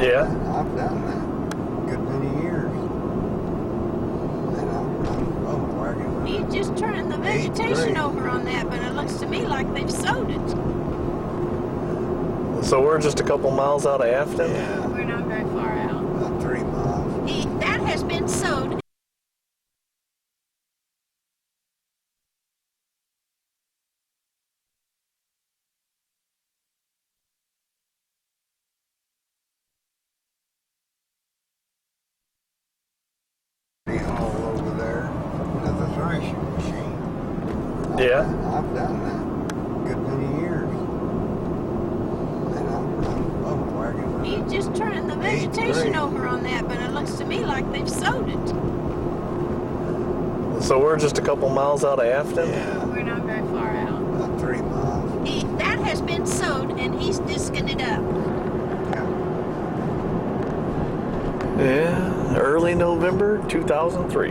Yeah? I've done that a good many years. And I'm working. He's just turning the vegetation over on that, but it looks to me like they've sowed it. So we're just a couple miles out of Afton? Yeah. We're not very far out. About 3 miles. That has been sowed. All over there with a threshing machine. Yeah? I've done that a good many years. And I'm working. He's just turning the vegetation over on that, but it looks to me like they've sowed it. So we're just a couple miles out of Afton? Yeah. We're not very far out. About 3 miles. That has been sowed, and he's disking it up. Yeah, early November 2003.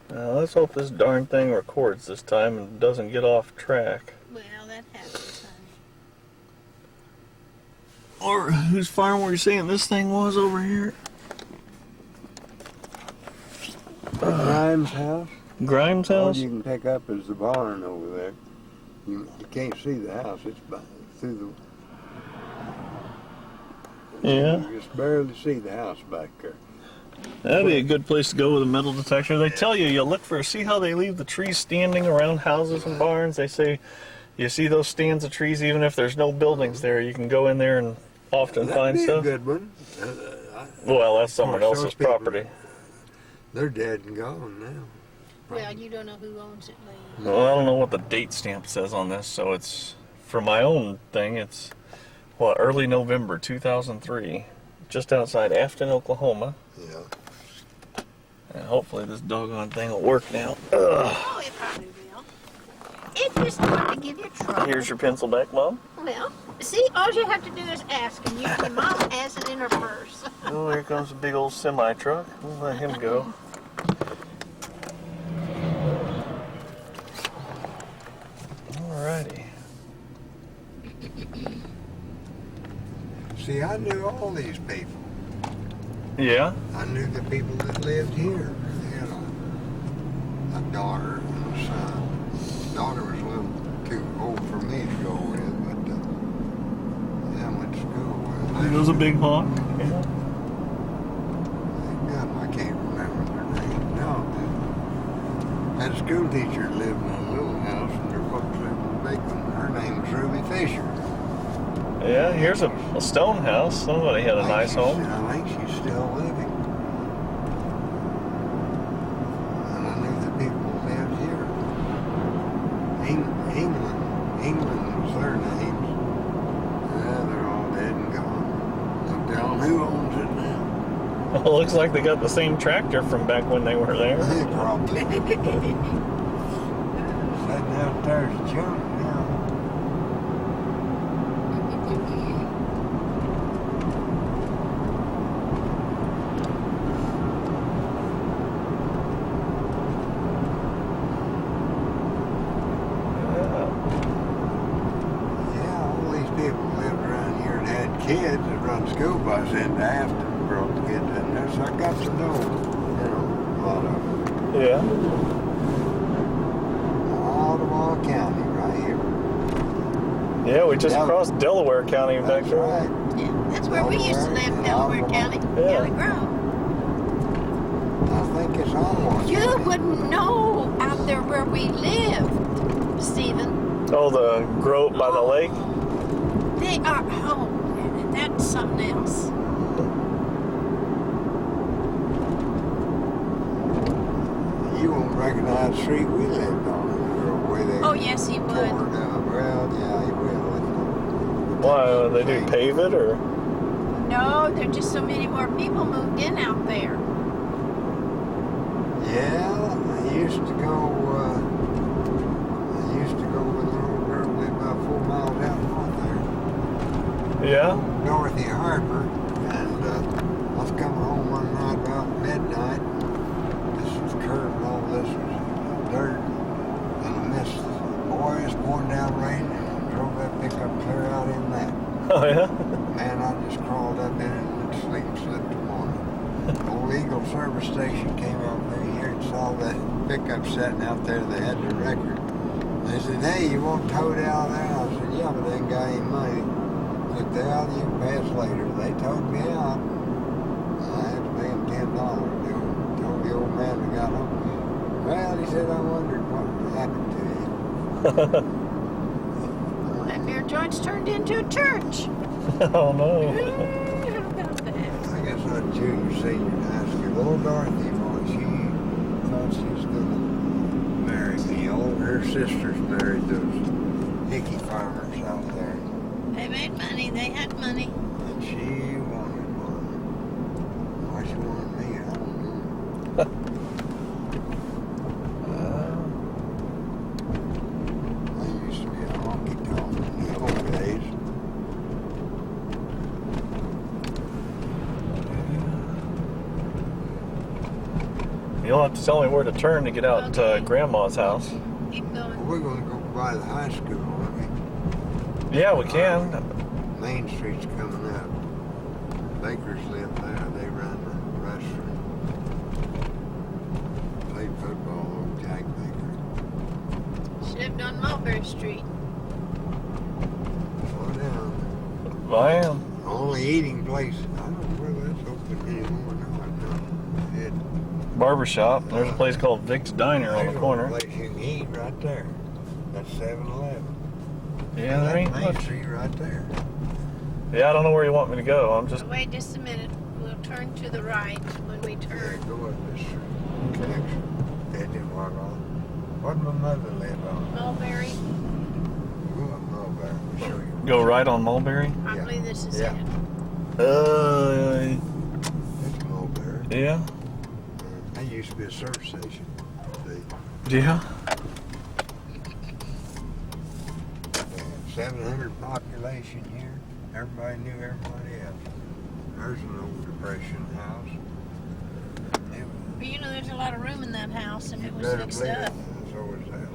Now let's hope this darn thing records this time and doesn't get off track. Well, that happens, honey. Or whose farm were you saying this thing was over here? Grimes' house. Grimes' All house? you can pick up is the barn over there. You can't see the house. It's through the... Yeah. You just barely see the house back there. That'd be a good place to go with a metal detector. They tell you look for, see how they leave the trees standing around houses and barns? They say you see those stands of trees even if there's no buildings there. You can go in there and often find stuff. That'd be a good one. Well, that's someone else's property. They're dead and gone now. Well, you don't know who owns it, Lee. Well, I don't know what the date stamp says on this, so it's, for my own thing, it's, what, early November 2003, just outside Afton, Oklahoma. Yeah. And hopefully this doggone thing will work now. Ugh. Oh, it probably will. It just wanted to give you trouble. Here's your pencil back, Mom. Well, see, all you have to do is ask, and your mom has it in her purse. Oh, here comes a big old semi-truck. We'll let him go. Alrighty. See, I knew all these people. Yeah? I knew the people that lived here. They had a daughter and a son. The daughter was a little too old for me to go with, but I went to school with. He was a big hawk. Yeah. God, I can't remember their name. No. I had a school teacher that lived in a little house, and their folks lived in a big one. Her name was Ruby Fisher. Yeah, here's a stone house. Somebody had a nice home. I think she's still living. And I knew the people who lived here. England was their names. Yeah, they're all dead and gone. No telling who owns it now. Well, it looks like they got the same tractor from back when they were there. Probably. Sitting out there's junk now. Kids that run school bus into Afton, brought the kids in there, so I got to know, a lot of them. Yeah. Ottawa County, right here. Yeah, we just crossed Delaware County back there. Right. Yeah, that's where we used to live, Delaware County. Yeah. County Grove. I think it's Ottawa. You wouldn't know out there where we lived, Stephen. Oh, the grove by the lake? They are, that's something else. You won't recognize the street we lived on, or where they... Oh, yes, he would. Well, yeah, he will. Why, they do pave it, or? No, there are just so many more people moved in out there. Yeah, I used to go with a little girl who lived about 4 miles out north there. Yeah? Dorothy Harper, and I was coming home one night about midnight. This was curved, all this was dirt and a mist. Boy, it's pouring down rain. Oh, yeah? Man, I just crawled up in it and went to sleep and slept tomorrow. Old Eagle service station came out there here and saw that pickup sitting out there. They had the record. They said, hey, you want towed out there? I said, yeah, but they ain't got any money. Look, you can pay us later. They towed me out. I had to pay them $10. Told the old man that got home. Well, he said, I wondered what happened to you. That beer joint's turned into a church. Oh, no. How about that? I guess not junior, senior in high school. Little Dorothy, boy, she thought she was going to marry me. All her sisters married those hickey farmers out there. They made money. They had money. And she wanted one. Why she wanted me, I don't know. I used to be a honky tonk in the old days. You'll have to tell me where to turn to get out to Okay. Grandma's house. Keep going. We're going to go by the high school, aren't we? Yeah, we can. Main Street's coming up. Bakers live there. They run the restaurant. Played football with Jack Baker. She lived on Mulberry Street. Slow down. I am. Only eating place. I don't know where that's open anymore. No, it. Barbershop. There's a place called Vic's Diner on the corner. Place you can eat right there. That's 7-Eleven. Yeah, there ain't Main much. Street right there. Yeah, I don't know where you want me to go. I'm just. Wait just a minute. We'll turn to the right when we Yeah, turn. go up this street. Okay. They didn't walk on. What did my mother live on? Mulberry. Go up Mulberry. I'll show you. Go right on Mulberry. Probably this is Yeah. it. It's Mulberry. Yeah. That used to be a service station. See? Yeah. 700 population here. Everybody knew everybody else. There's an old Depression house. It was, But you know, there's a lot of room in that house if it was better fixed believe up. it. So was that.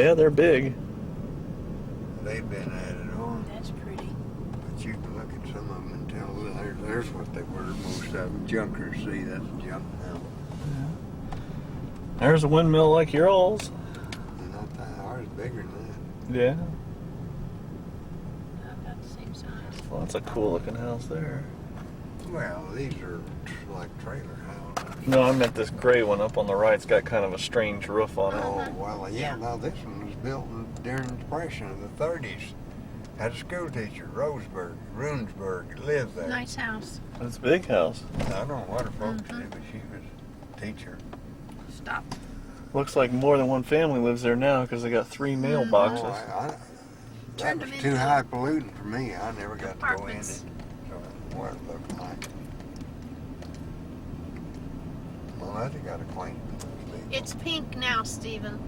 Yeah, they're big. They've been added on. That's pretty. But you can look at some of them and tell there's what they were. Most of them junkers. See, that's junk now. There's a windmill like yours. Not that ours bigger than that. Yeah. About the same size. Well, that's a cool looking house there. Well, these are like trailer houses. No, I meant this gray one up on the right. It's got kind of a strange roof on it. Oh, well, yeah, Yeah. now this one was built during the Depression of the 30s. Had a school teacher, Runesburg, lived there. Nice house. It's a big house. I don't know what her folks Mhm. did, but she was a teacher. Stop. Looks like more than one family lives there now because they got 3 mailboxes. Oh, that Turned was them too into highfalutin for me. I never got to go in it. apartments. So, what it looked like. Well, that's got a quaint. It's pink now, Stephen.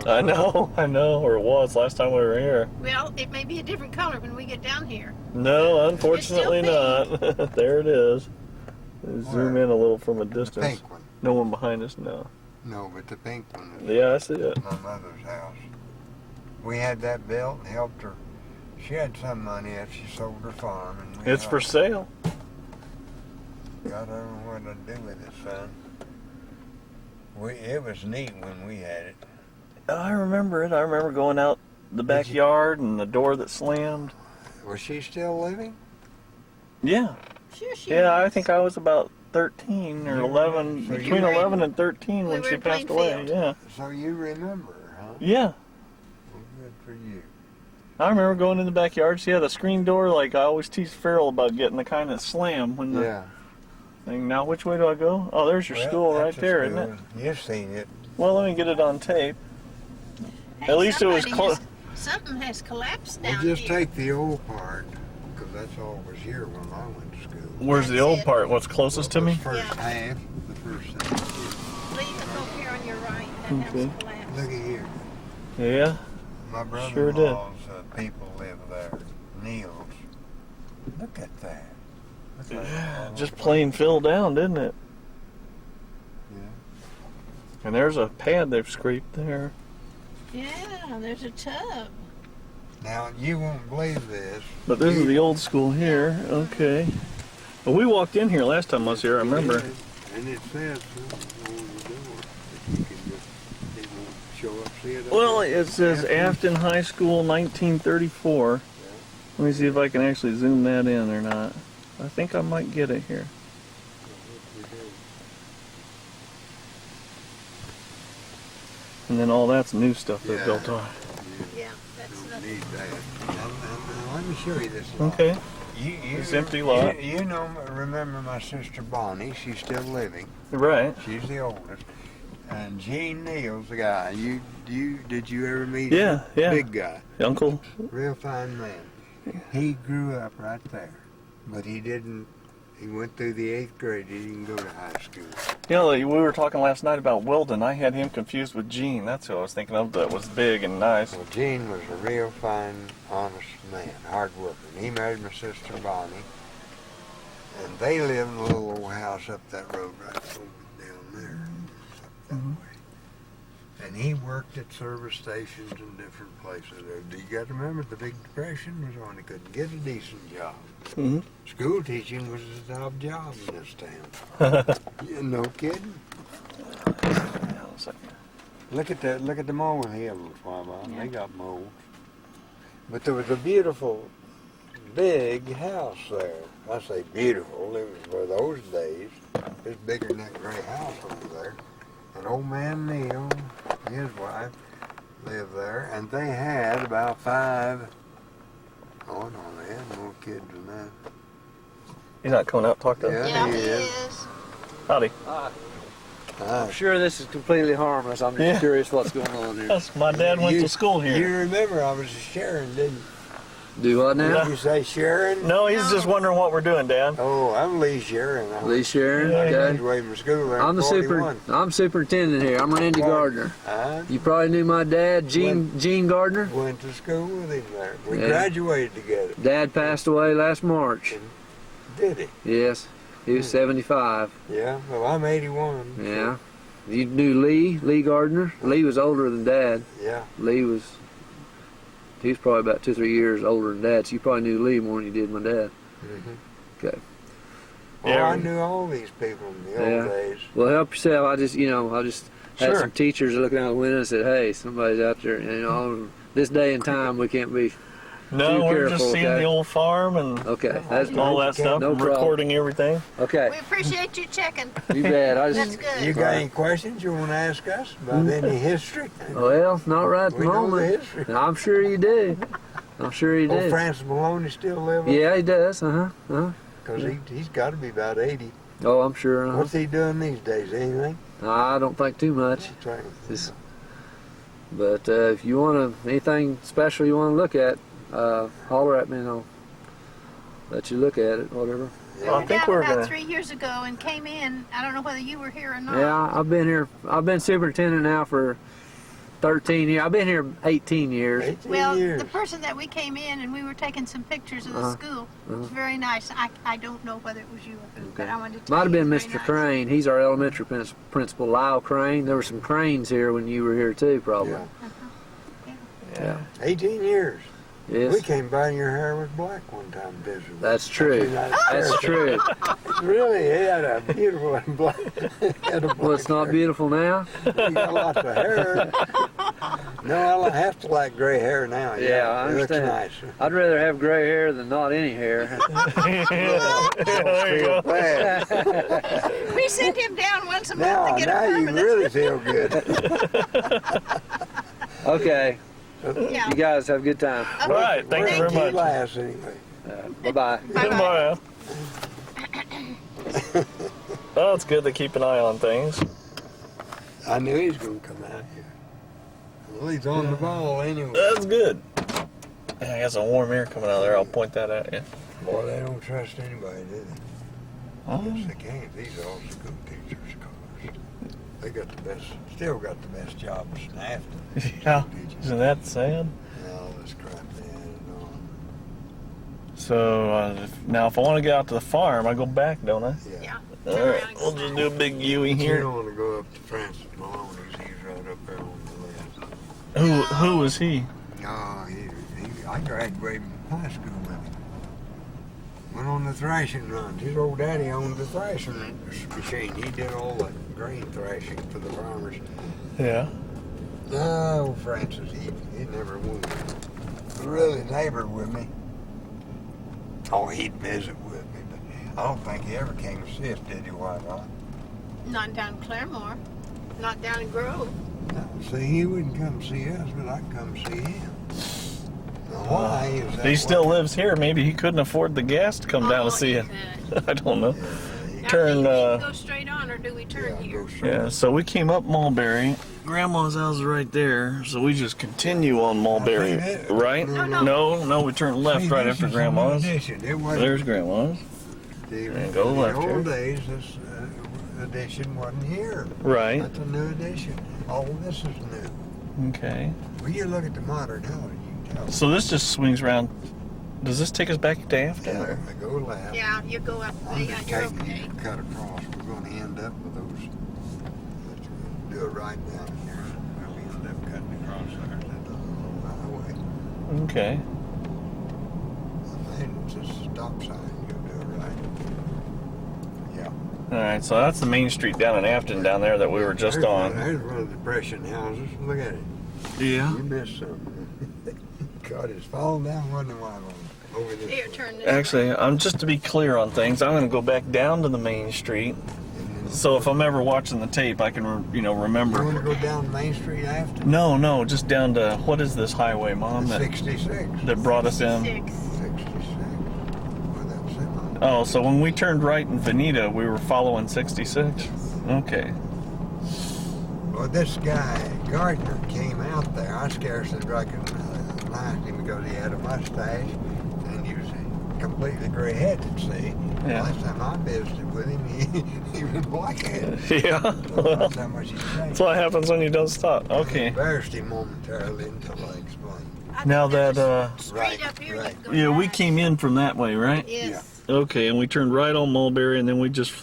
I know, or it was last time we were here. Well, it may be a different color when we get down here. No, unfortunately It's not. There it is. Zoom Where? in a little from a The distance. pink one. No one behind us, no. No, but the pink one is Yeah, I see it. my mother's house. We had that built and helped her. She had some money after she sold her farm. And we It's for helped sale. her. God, I don't know what to do with it, son. It was neat when we had it. I remember it. I remember going out the Did you- backyard and the door that slammed. Was she still living? Yeah. Sure she Yeah, I was. think I was about 13 or You were- 11, so you between were in- 11 and 13 we when were she in passed away. Plainfield. Yeah. So you remember her, huh? Yeah. Well, good for you. I remember going in the backyard. She had a screen door, like I always tease Farrell about getting the kind that slam when the Yeah. thing. Now, which way do I go? Oh, there's your Well, school right that's a there, isn't it? school. You've seen it. Well, let me get it on tape. Hey, At least it was somebody close. has- Something has collapsed We'll down just here. take the old part, because that's all was here when I went to school. Where's the That's old it. part? What's closest to The me? first Yeah. half, the first thing. Leave the book here on your right. That Okay. house collapsed. Look at here. Yeah. My Sure did. brother-in-law's people live there. Neil's. Look at that. Look at that. Just plain filled down, didn't it? Yeah. And there's a pad they've scraped there. Yeah, there's a tub. Now, you won't believe this. But this is the old school here. Okay. Well, we walked in here last time I was here, I remember. And it says on the door that you can just, it won't show up, see it? Well, it says Afton High School 1934. Let me see if I can actually zoom that in or not. I think I might get it here. And then all that's new stuff they Yeah. built on. Yeah, that's Don't nothing. need that. Now, let me show you this lot. Okay. You, This empty lot. You know, remember my sister Bonnie? She's still living. Right. She's the oldest. And Gene Neal's the guy. Did you ever meet Yeah, him? yeah. Big guy. Uncle. Real fine man. He grew up right there. But he didn't, he went through the 8th grade. He didn't go to high school. You know, we were talking last night about Weldon. I had him confused with Gene. That's who I was thinking of that was big and nice. Well, Gene was a real fine, honest man, hard worker. He married my sister Bonnie. And they lived in a little old house up that road right over down there. Up that way. And he worked at service stations and different places. You got to remember the Big Depression was on. He couldn't get a decent job. Mm-hmm. School teaching was a top job in this town. Yeah, no kidding. Look at the mole hills, Wyvonne. They got moles. But there was a beautiful, big house there. I say beautiful. It was for those days. It's bigger than that gray house over there. And old man Neal, his wife, lived there, and they had about 5. Oh no, they had more kids than that. He's not coming out to talk to us. Yeah, he he is. is. Howdy. I'm sure this is completely harmless. I'm just Yeah. curious what's going on here. That's, my dad went to school You here. remember I was a Shearin, didn't you? Do what now? Did you say Shearin? No, he's just wondering what we're doing, Dad. Oh, I'm Lee Shearin. Lee Shearin. Yeah, I Okay. graduated from school there. I'm the 41. I'm superintendent here. I'm Randy Gardner. You probably knew my dad, Gene Gardner. Went to school with him there. We Yeah. graduated together. Dad passed away last March. Did he? Yes, he was 75. Yeah. Well, I'm 81. Yeah. You knew Lee Gardner. Lee was older than Dad. Yeah. He was probably about 2 or 3 years older than Dad. So you probably knew Lee more than you did my dad. Mm-hmm. Okay. Well, Yeah. I knew all these people in the Yeah. old days. Well, help yourself. I just had Sure. some teachers looking out the window and said, "Hey, somebody's out there." You know, this day and time we can't be. No, Too we're careful, just seeing okay? the old farm and Okay, that's all that stuff, No and problem. recording everything. okay. We appreciate you checking. You bet. I That's just good. You got any questions you want to ask us about any history? well, not right at the We know the moment. history. I'm sure you do. I'm sure you Old do. Francis Maloney still living? Yeah, he does. Because he's got to be about 80. Oh, I'm sure. What's he doing these days? Anything? I don't think too much. Trying. Just, but if you want anything special you want to look at, holler at me and I'll let you look at it, whatever. Well, I We think got we're about gonna. 3 years ago and came in. I don't know whether you were here or not. Yeah, I've been here. I've been superintendent now for 13 years. I've been here 18 years. 18 Well, years. the person that we came in and we were taking some pictures of the school. It was very nice. I don't know whether it was you, but I wanted to tell Might have you been it was Mr. very nice. Crane. He's our elementary principal, Lyle Crane. There were some Cranes here when you were here too, probably. Yeah. Yeah. 18 years. We Yes, came by and your hair was black one time, visiting. that's true. That's true. Really, he had a beautiful black. Had a Well, it's not black beautiful now. hair. You got lots of hair. No, I have to like gray hair now. Yeah, I it looks understand. nice. I'd rather have gray hair than not any hair. Yeah, there you go. Bad. We sent him down once a month Now, to get now a you permanent. really feel good. Okay, Yeah. you guys have a good time. All right, thank you very Keep much. last anyway. Bye-bye. Goodbye. Well, it's good to keep an eye on things. I knew he was going to come out here. Well, he's on the ball anyway. That's good. Yeah, I got some warm air coming out of there. I'll point that at you. Boy, they don't trust anybody, do they? Oh. Yes, they can't. These are all school teachers' cars. They got the best, still got the best jobs in Afton. Yeah. Isn't that sad? And all this crap they added on. So now, if I want to get out to the farm, I go back, don't I? Yeah. All right. We'll just do a big U-ey You here. don't want to go up to Francis Maloney's. He's right up there on the list. Who is he? No, I graduated from high school with him. Went on the thrashing runs. His old daddy owned the thrashing machine. He did all the grain thrashing for the farmers. Yeah. No, Francis, he never would really neighbor with me. Oh, he'd visit with me, but I don't think he ever came to see us, did he, Wyvonne? Not down in Claremore. Not down in Grove. No, see, he wouldn't come see us, but I'd come see him. Now, why is that? He still way? lives here. Maybe he couldn't afford the gas to come down to see you you. could. I don't know. Yeah, Now, Turn, do we go straight on, or do we turn yeah, here? go straight. Yeah, so we came up Mulberry. Grandma's house is right there, so we just continue on Mulberry, I think right? No. We turn left See, right this after is a new Grandma's. addition. It wasn't There's Grandma's. and go in left the here. old days, this addition wasn't here. Right. That's a new addition. All this is new. Okay. When you look at the modern house, you can tell. So this just swings around. Does this take us back to Afton? Yeah, or- I go left. Yeah, you go up. I'm Yeah, just you're taking okay. you to cut across. We're going to end up with those. Let's do it right down here. We'll end up cutting across there to the little highway. Okay. And it's a stop sign. You'll do it right. Yeah. All right. So that's the main street down in Afton down there that we were just There's on. There's one of the depression houses. Look at it. Yeah. You missed something. God, it's falling down, wasn't it, Wyvonne? Over this Here, way. turn this Actually, way. I'm just to be clear on things. I'm going to go back down to the main street. And then So if I'm ever watching the tape, I can, you want remember. to go down Main Street after? No, just down to what is this highway, Mom? That 66. that brought us in. 66. 66. Well, that's it. Oh, so when we turned right in Veneta, we were following 66. Okay. Well, this guy, Gardner, came out there. I scarcely recognized him because he had a mustache and he was completely gray-headed, see? Yeah. Last time I visited with him, he was black-headed. Yeah. That's how much he changed. That's what happens when you don't stop. I Okay. embarrassed him momentarily until I explained. I Now think that, there's a street Right, up here right. you go Yeah, we back. came in from that way, right? Yes. Okay, and we turned right on Mulberry, and then we just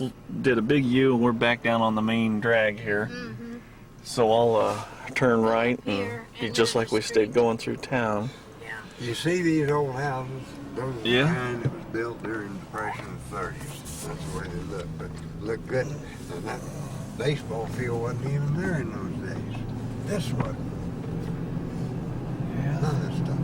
did a big U, and we're back down on the main drag here. Mm-hmm. So I'll turn right and Here, be and just then like the we street. stayed going through town. Yeah. You see these old houses? Those are Yeah. the kind that was built during the Depression of the 30s. That's the way they look, but look good. And that baseball field wasn't even there in those days. This was. Yeah. None of this stuff.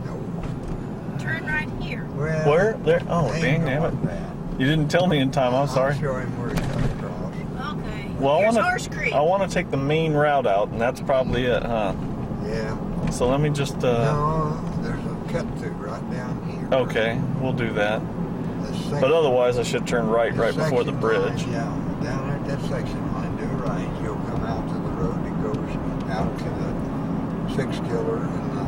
No. Turn right here. Well, Where? There? Oh, they dang ain't damn it. going that. You didn't tell me in time. I'm sorry. I'll show him where he cut across. Okay. Well, Here's Horse Creek. I want to take the main route out, and that's probably it, huh? Yeah. So let me just. No, there's a cut through right down here. Okay, we'll do that. This section- But otherwise, I should turn right this before the section bridge. line, yeah, down there at that section line, do right. You'll come out to the road that goes out to the Six Killer and the.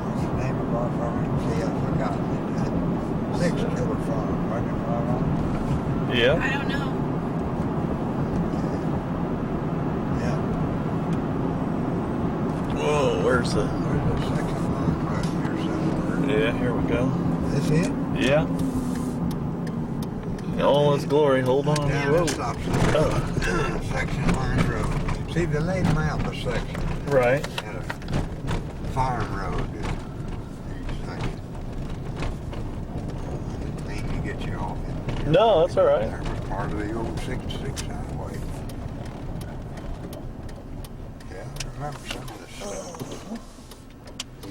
What's the name of our farm? See, I've forgotten it. Six Killer Farm, wasn't it, Wyvonne? Yeah. I don't know. Yeah. Whoa, where's the? There's a section line right here somewhere. Yeah, here we go. This it? Yeah. In all its glory. Hold on. Yeah, Whoa. that stops at Section Line Road. See, they laid them out the section. Right. Had a farm road in each section. Didn't mean to get you off it. No, that's all right. There was part of the old 66 highway. Yeah, I remember some of this stuff.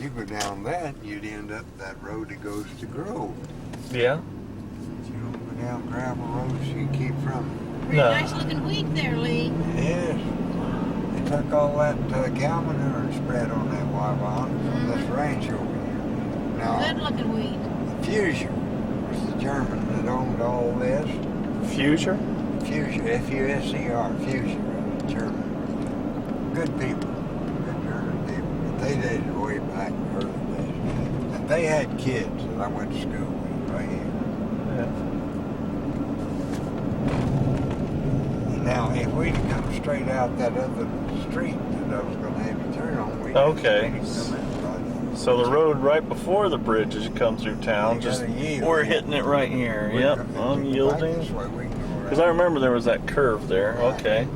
You go down that, you'd end up that road that goes to Grove. Yeah. You don't go down gravel roads, you keep from. Pretty No. nice looking wheat there, Lee. Yes. They took all that cow manure and spread on that Wyvonne from this ranch over here. Good Now, looking wheat. Fuser was the German that owned all this. Future. Fuser, F-U-S-E-R, Fuser, German. Good people, good German people. But they did it way back in the early days. And they had kids that I went to school with right here. Yeah. Now, if we'd come straight out that other street that I was going to have you turn on, we Okay. we'd come in right. So the road right before the bridge as you come through town, You just gotta yield. we're hitting it right here. Yep, unyielding. Because I remember there was that curve there. Okay.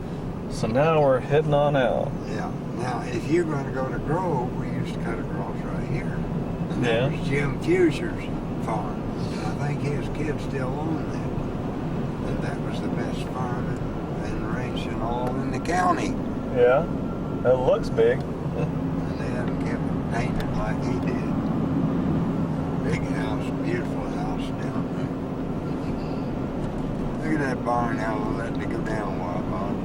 So now we're heading on out. Yeah. Now, if you're going to go to Grove, we used to cut across right here. And Yeah. that was Jim Fuser's farm. And I think his kids still own that. And that was the best farm and ranching all in the county. Yeah. It looks big. And they haven't kept it painted like he did. Big house, beautiful house down there. Look at that barn, how they're letting it go down, Wyvonne.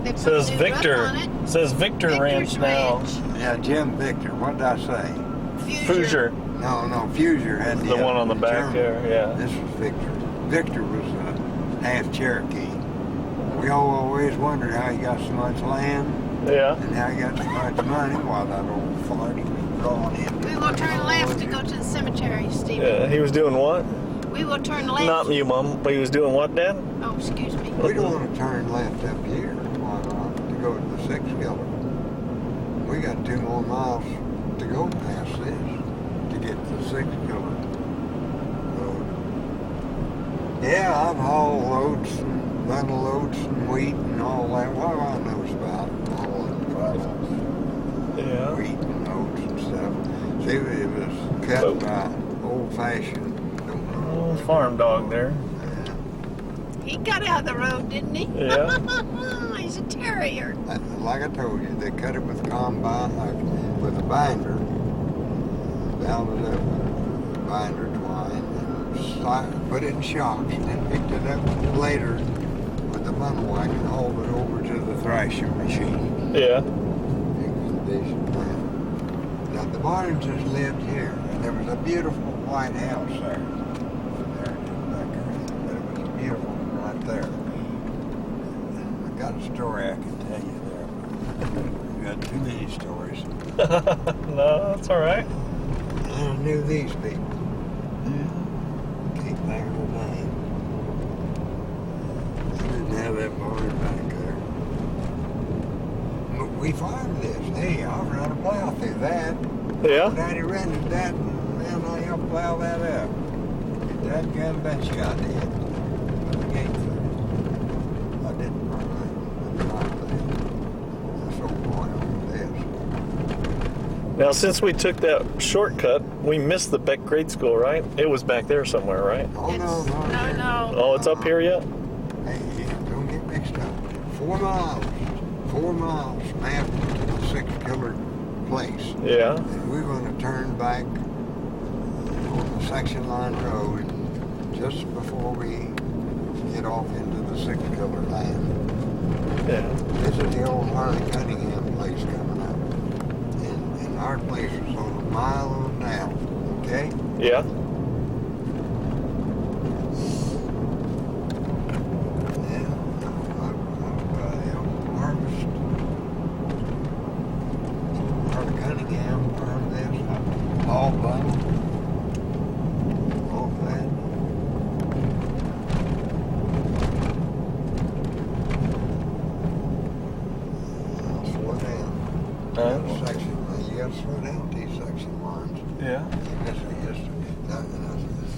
They put Says a new roof Victor. on it. Says Victor Victor's Ranch now. Ranch. Yeah, Jim Victor, what did I say? Fuser. No, Fuser had The one on the back German. there, yeah. This was Victor. Victor was half Cherokee. We all always wondered how he got so much land Yeah. and how he got so much money while that old fart he was drawing in. We will turn left to go to the cemetery, Steve. Yeah. He was doing what? We will turn left. Not you, Mom. But he was doing what, Dad? Oh, excuse me. We don't want to turn left up here, why not, to go to the 6-killer. We got 2 more miles to go past this to get to the 6-killer road. Yeah, I've hauled loads and bundle loads and wheat and all that. What do I know about all them travels? Yeah. Wheat and oats and stuff. See, it was cut by old-fashioned. Oh, farm dog there. He got out of the road, didn't he? Yeah. He's a terrier. Like I told you, they cut it with combine, with a binder, bound it up with binder twine, and put it in shocks, and then picked it up later with the bundle wagon and hauled it over to the thrashing machine. Yeah. Now the Barneses lived here, and there was a beautiful white house there. There it is back there. But it was beautiful right there. I got a story I can tell you there. We got too many stories. No, that's all right. And I knew these people. Keep thinking of the name. They didn't have that barn back there. But we farmed this. Hey, I ran a plow through that. Yeah. Daddy rented that, and then I helped plow that up. That gun bet you I did. But the gate through. I didn't run that. This old boy over this. Now, since we took that shortcut, we missed the Beck Grade School, right? It was back there somewhere, right? Oh, no. No. Oh, it's up here yet? Hey, don't get mixed up. 4 miles. 4 miles from Afton to the 6-killer place. Yeah. And we're going to turn back on the section line road just before we get off into the 6-killer land. Yeah. This is the old Harley Cunningham place coming up. And our place was on a mile on down, okay? Yeah. Yeah, harvest. Harley Cunningham farmed this, all bundle, all that. Slow down. Section, you gotta slow down these section lines. Yeah.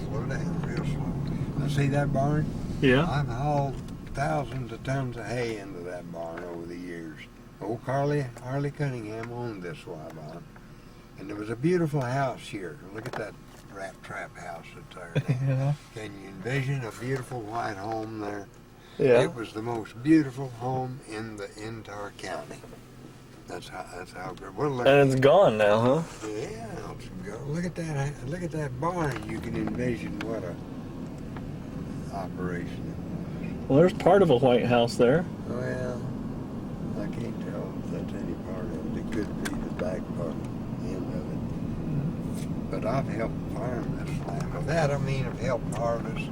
Slow down, real slow. Now see that barn? Yeah. I've hauled thousands of tons of hay into that barn over the years. Old Harley Cunningham owned this Wyvonne. And there was a beautiful house here. Look at that rat trap house that's there now. Yeah. Can you envision a beautiful white home there? Yeah. It was the most beautiful home in the entire county. That's how good. Well, look, And it's gone now, huh? yeah, look at that barn. You can envision what a operation. Well, there's part of a White House there. Well, I can't tell if that's any part of it. It could be the back part, the end of it. But I've helped farm this land. By that I mean I've helped harvest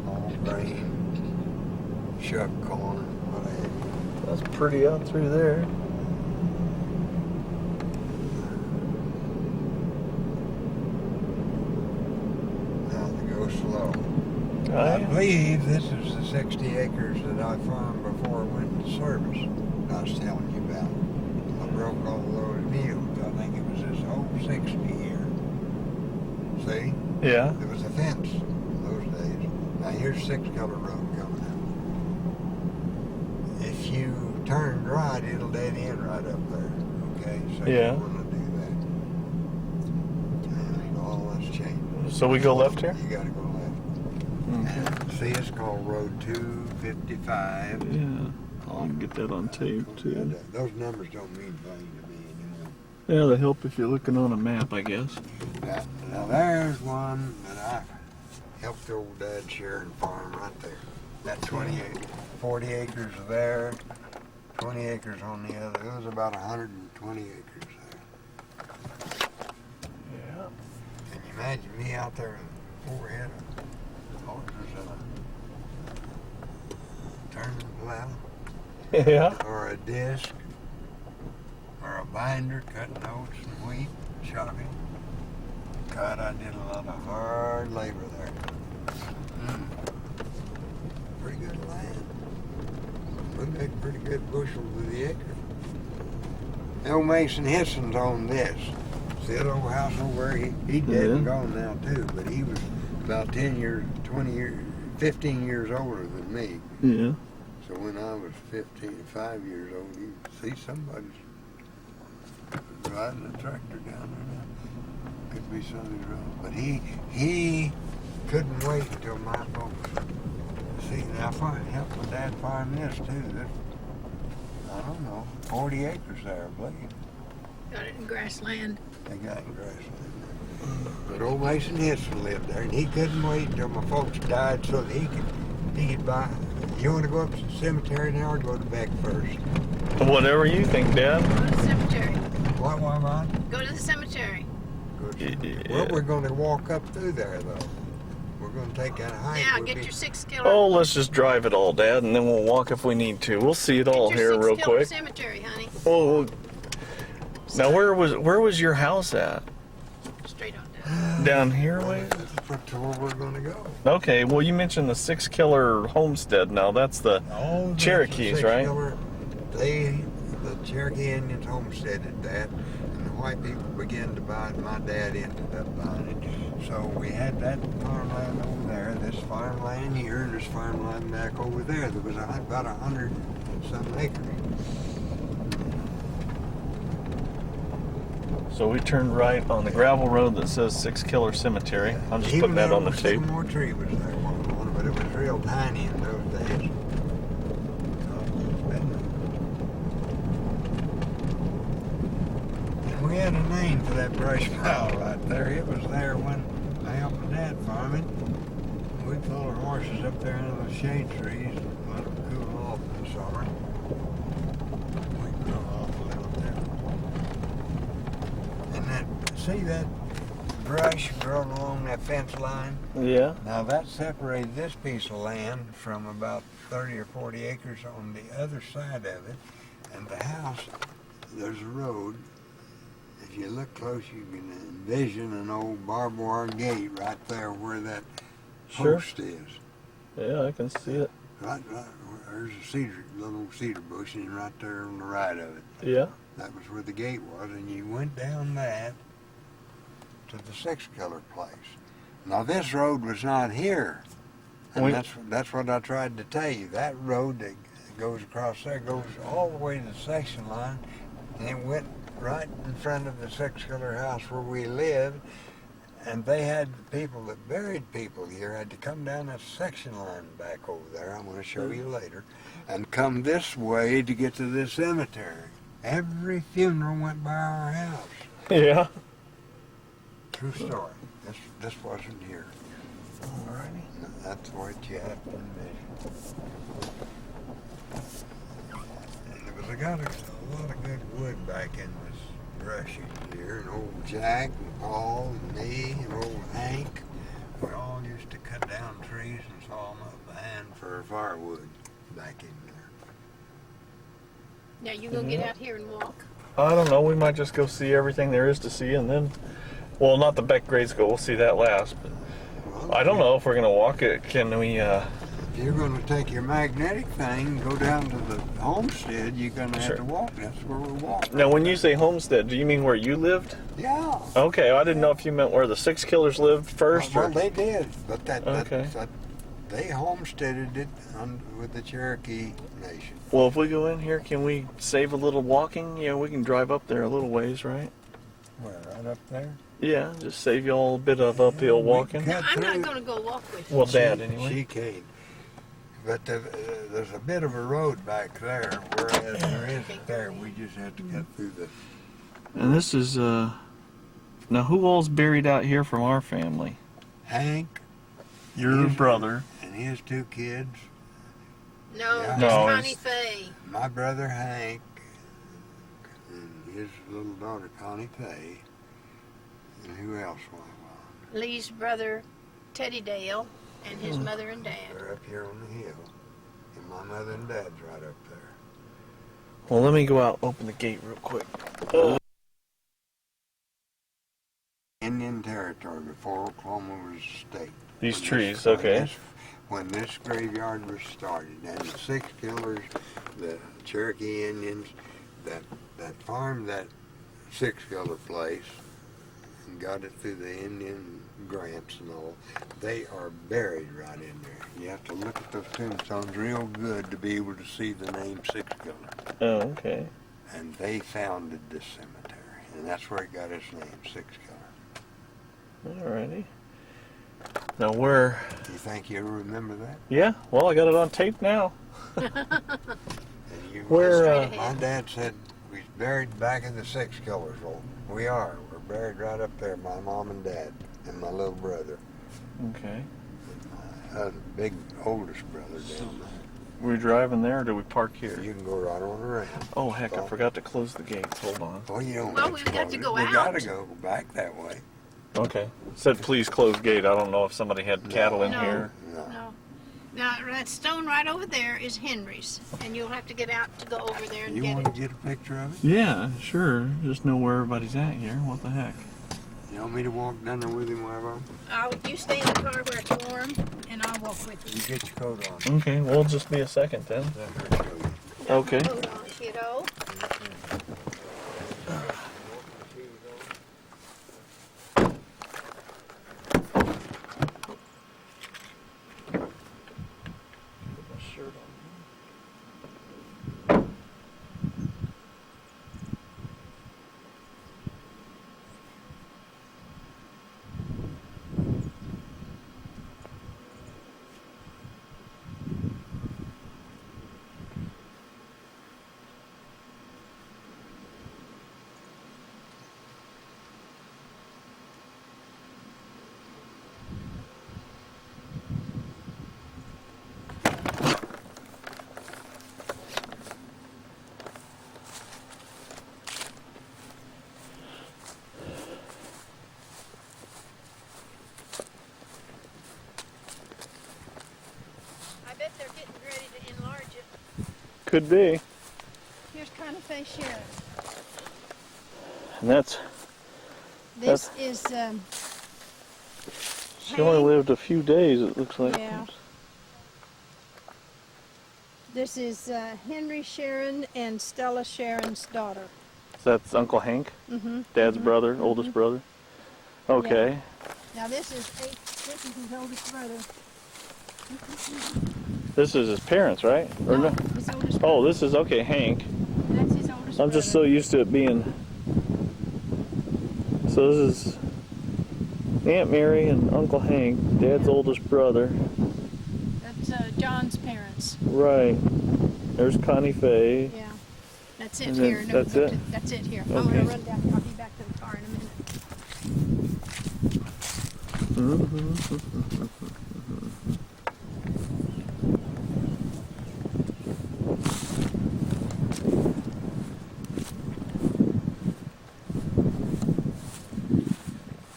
all grain, shuck corn, whatever. That's pretty out through there. Now to go slow. I Right? believe this is the 60 acres that I farmed before I went into service. I was telling you about. I broke all those mules. I think it was this whole 60 here. See? Yeah. There was a fence in those days. Now here's 6-Color Road coming up. If you turned right, it'll dead end right up there. Okay, so Yeah. you want to do that. And all that's changed. So we go left here? You got to go left. Okay. And see, it's called Road 255. Yeah. I'll get that on tape too. Those numbers don't mean anything to me anymore. Yeah, they help if you're looking on a map, I guess. Now there's one that I helped the old dad Shearin farm right there. That 40 acres there, 20 acres on the other. It was about 120 acres there. Yeah. Can you imagine me out there with 4 head of horses and a turning plow? Yeah. Or a disc, or a binder, cutting oats and wheat, chopping. God, I did a lot of hard labor there. Pretty good land. We make pretty good bushels of the acre. Old Mason Hisson's on this. See that old house over there? He dead and gone now too, but he was about 10 years, 20 years, 15 years older than me. Yeah. So when I was 5 years old, you see somebody's riding a tractor down there now. Could be somebody's wrong. But he couldn't wait until my folks. See, now if I helped my dad farm this too, there's, I don't know, 40 acres there, I believe. Got it in grassland. They got in grassland there. But old Mason Hisson lived there, and he couldn't wait until my folks died so that he could buy. You want to go up to the cemetery now or go to Beck first? Whatever you think, Dad. Go to the cemetery. What, Wyvonne? Go to the cemetery. Well, we're going to walk up through there, though. We're going to take that hike. Yeah, We'll get be- your 6 killer. Oh, let's just drive it all, Dad, and then we'll walk if we need to. We'll see it all Get here your 6 real killer quick. cemetery, honey. Oh, now where was your house at? Straight on down. Down here, way? That's where we're going to go. Okay. Well, you mentioned the 6 killer homestead. Now that's the Oh, Cherokees, the right? Killer, the Cherokee Indians homesteaded that, and the white people began to buy it. My dad ended up buying it. So we had that farmland over there, this farmland here, and this farmland back over there. There was about 100 and some acres. So we turned right on the gravel road that says 6 Killer Cemetery. I'm just putting that on the tape. One more tree was there, one, but it was real tiny in those days. And we had a name for that brush pile right there. It was there when I helped my dad farm it. We pulled our horses up there into the shade trees and let them cool off in the summer. We grew off a little bit. And see that brush growing along that fence line? Yeah. Now that separated this piece of land from about 30 or 40 acres on the other side of it. And the house, there's a road. If you look close, you can envision an old barbed wire gate right there where that Sure. post is. Yeah, I can see it. Right, there's a little cedar bush, and right there on the right of it. Yeah. That was where the gate was, and you went down that to the 6 Killer place. Now this road was not here, and that's what I tried to tell you. That road that goes across there goes all the way to the section line, and it went right in front of the 6 Killer house where we lived. And they had people that buried people here had to come down that section line back over there. I'm going to show you later, and come this way to get to this cemetery. Every funeral went by our house. Yeah. True story. This wasn't here. Alrighty. That's what you have to envision. And there was got a lot of good wood back in this brush here. And old Jack and Paul and me and old Hank, we all used to cut down trees and saw them up by hand for firewood back in there. Now you gonna get out here and walk. I don't know. We might just go see everything there is to see, and then, well, not the Beck grade school. We'll see that last. But Well, I don't know if we're gonna walk it. Can we? If you're going to take your magnetic thing and go down to the homestead, you're going to have Sure. to walk. That's where we walk. Now, when you say homestead, do you mean where you lived? Yeah. Okay, I didn't know if you meant where the 6 Killers lived first, Well, or they did, but Okay. They homesteaded it with the Cherokee Nation. Well, if we go in here, can we save a little walking? Yeah, we can drive up there a little ways, right? Where, right up there? Yeah, just save y'all a bit of uphill walking. cut I'm not through. going to go walk with you. Well, Dad, anyway. She can't. But there's a bit of a road back there, whereas there isn't there. We just have to cut through the. And this is, now who all's buried out here from our family? Hank Your His- brother. and his 2 kids. No, Yeah. it's No, Connie it's- Faye. My brother Hank and his little daughter Connie Faye. And who else was on? Lee's brother, Teddy Dale, and his mother and dad. They're up here on the hill. And my mother and dad's right up there. Well, let me go out and open the gate real quick. Indian territory before Oklahoma was a state. These When trees, this- okay. When this graveyard was started, and the 6 killers, the Cherokee Indians, that farmed that 6 killer place and got it through the Indian grants and all, they are buried right in there. You have to look at those tombstones real good to be able to see the name 6 killer. Oh, okay. And they founded this cemetery, and that's where it got its name, 6 killer. Alrighty. Now where? Do you think you'll remember that? Yeah. Well, I got it on tape now. And you, Where? my dad said we buried back in the 6 killers. Well, we are. We're buried right up there. My mom and dad and my little brother, Okay. and my other big oldest brother down there. Were we driving there, or do we park here? You can go right on around. Oh heck! I forgot to close the gates. Hold on. Well, you don't. Well, have we've to got close to it. go We out. gotta go back that way. Okay. It said please close gate. I don't know if somebody had cattle in No. here. No. No. Now, that stone right over there is Henry's, and you'll have to get out to go over there and You get want it. to get a picture of it? Yeah, sure. Just know where everybody's at here. What the heck? You want me to walk down there with him, Wyvonne? You stay in the car where it's warm, and I'll walk with you. You get your coat on. Okay. Well, just be a second then. Let her show you. Okay. Hold on, kiddo. I bet they're getting ready to enlarge it. Could be. Here's Connie Faye Shearin. And that's. This is, She only lived a few days. It looks like. Yeah. This is Henry Shearin and Stella Shearin's daughter. That's Uncle Hank, Mm-hmm. Dad's brother, oldest brother. Okay. Now this is his oldest brother. This is his parents, right? Or no? His oldest Oh, brother. this is okay, Hank. That's his oldest I'm just so brother. used to it being. So this is Aunt Mary and Uncle Hank, Dad's oldest brother. That's John's parents. Right. There's Connie Faye. Yeah. That's it And then here. No, that's it? That's it here. Okay. I'm gonna run down. I'll be back to the car in a minute.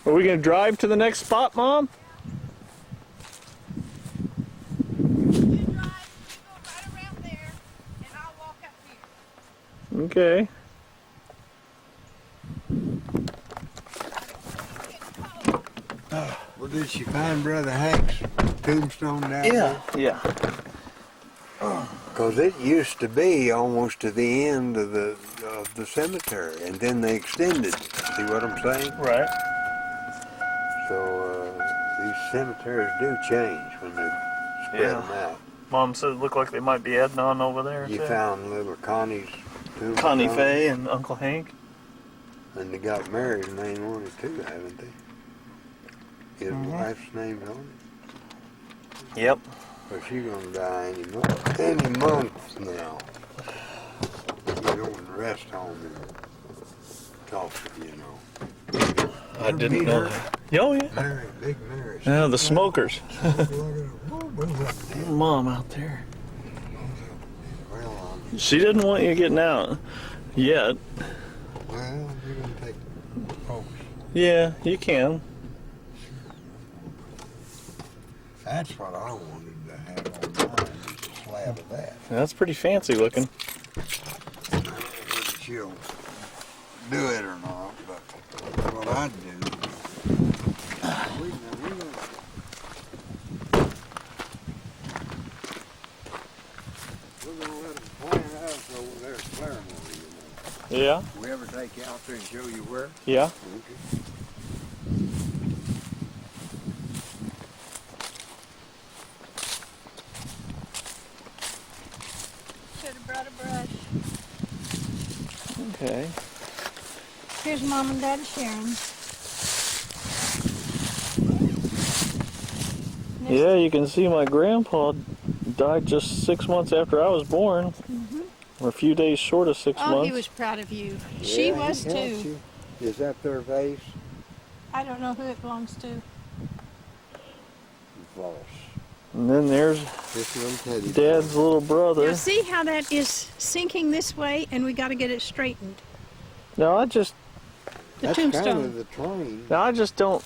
Are we gonna drive to the next spot, Mom? You drive. You go right around there, and I'll walk up here. Okay. Well, did she find Brother Hank's tombstone down there? Yeah. Because it used to be almost to the end of the cemetery, and then they extended. See what I'm saying? Right. So these cemeteries do change when the spread Yeah. them out. Mom said it looked like they might be heading on over there. You too. found little Connie's tombstone. Connie Faye and Uncle Hank. And they got Mary's name on it too, haven't they? His wife's name's on it. Yep. But she's gonna die any month now. Get over to the rest home and talk to you know. I didn't know that. Oh, yeah. Mary, big Mary. Yeah, the smokers. Look at her. Move up there. Mom out there. Well, She didn't want you getting out yet. well, you're gonna take folks. Yeah, you can. That's what I wanted to have on mine, is a slab of that. That's pretty fancy looking. I don't know whether she'll do it or not, but what I'd do, we're gonna let them plant us over there at Claremore, you know. Yeah, We ever take you out there and show you where? yeah. Okay. Should have brought a brush. Okay. Here's Mom and Dad Shearin. Yeah, you can see my grandpa died just 6 months after I was born. Or a few days short of 6 Oh, months. he was proud of you. She Yeah, was he helped too. you. Is that their vase? I don't know who it belongs to. Voss. And then there's This one, Teddy. Dad's little brother. Now see how that is sinking this way, and we got to get it straightened. Now I just The That's kind tombstone. of the train. don't.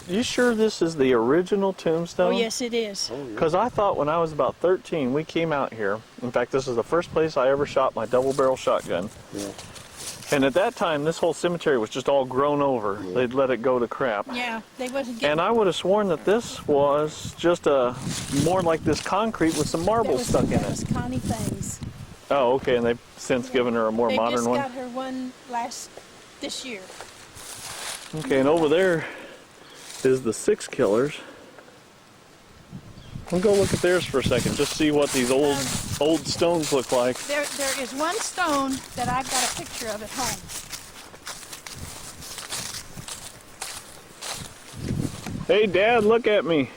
You sure this is the original Oh tombstone? yes, it is. Oh, yeah. Because I thought when I was about 13, we came out here. In fact, this is the first place I ever shot my double barrel shotgun. Yeah. And at that time, this whole cemetery was just all grown over. Yeah. They'd let it go to crap. Yeah, they wasn't getting. And I would have sworn that this was just more like this concrete with some marble stuck in That it. was Connie Faye's. Oh, okay. And they've since given her a more They modern just one. got her one this year. Okay, and over there is the Six Killers. We'll go look at theirs for a second, just see what these old stones look like. There is one stone that I've got a picture of at home. Hey, Dad, look at me.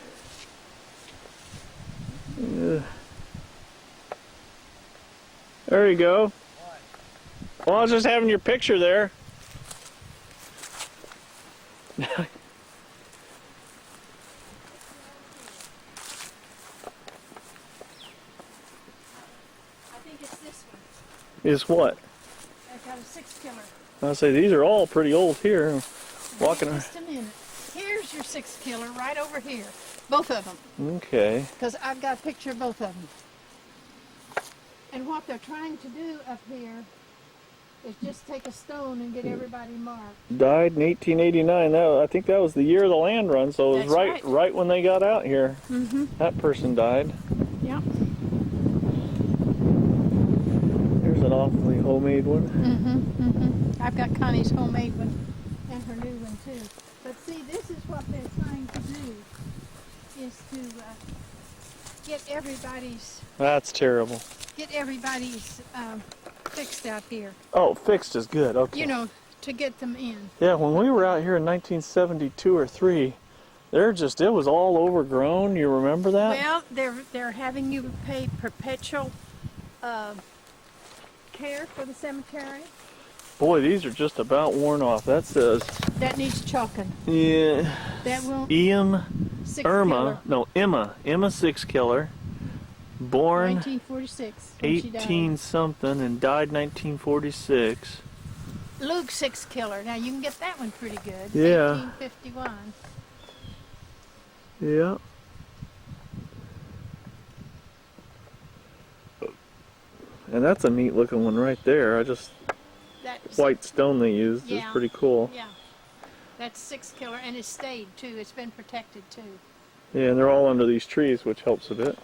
There you go. Well, I was just having your picture there. I think it's this one. Is what? I've got a six killer. I'll say these are all pretty old here. Walking Wait just a minute. Here's your six killer right over here. Both of them. Okay. Because I've got a picture of both of them. And what they're trying to do up here is just take a stone and get everybody marked. Died in 1889. I think that was the year of the land run, so it was That's right. right when they got out here. Mm-hmm. That person died. Yep. There's an awfully homemade one. Mm-hmm. Mm-hmm. I've got Connie's homemade one and her new one too. But see, this is what they're trying to do, is to get everybody's fixed out here. Oh, fixed is good. Okay. You know, to get them in. Yeah, when we were out here in 1972 or 3, it was all overgrown. You remember that? Well, they're having you pay perpetual care for the cemetery. Boy, these are just about worn off. That says, That needs chalking. yeah, That won't. Emma Six Killer, born 1946. when she died. 18 something and died 1946. Luke Six Killer. Now you can get that one pretty good. Yeah. 1851. Yeah. And that's a neat looking one right there. That's White stone they used is Yeah. pretty cool. Yeah. That's Six Killer, and it's stayed too. It's been protected too. Yeah, and they're all under these trees, which helps a bit.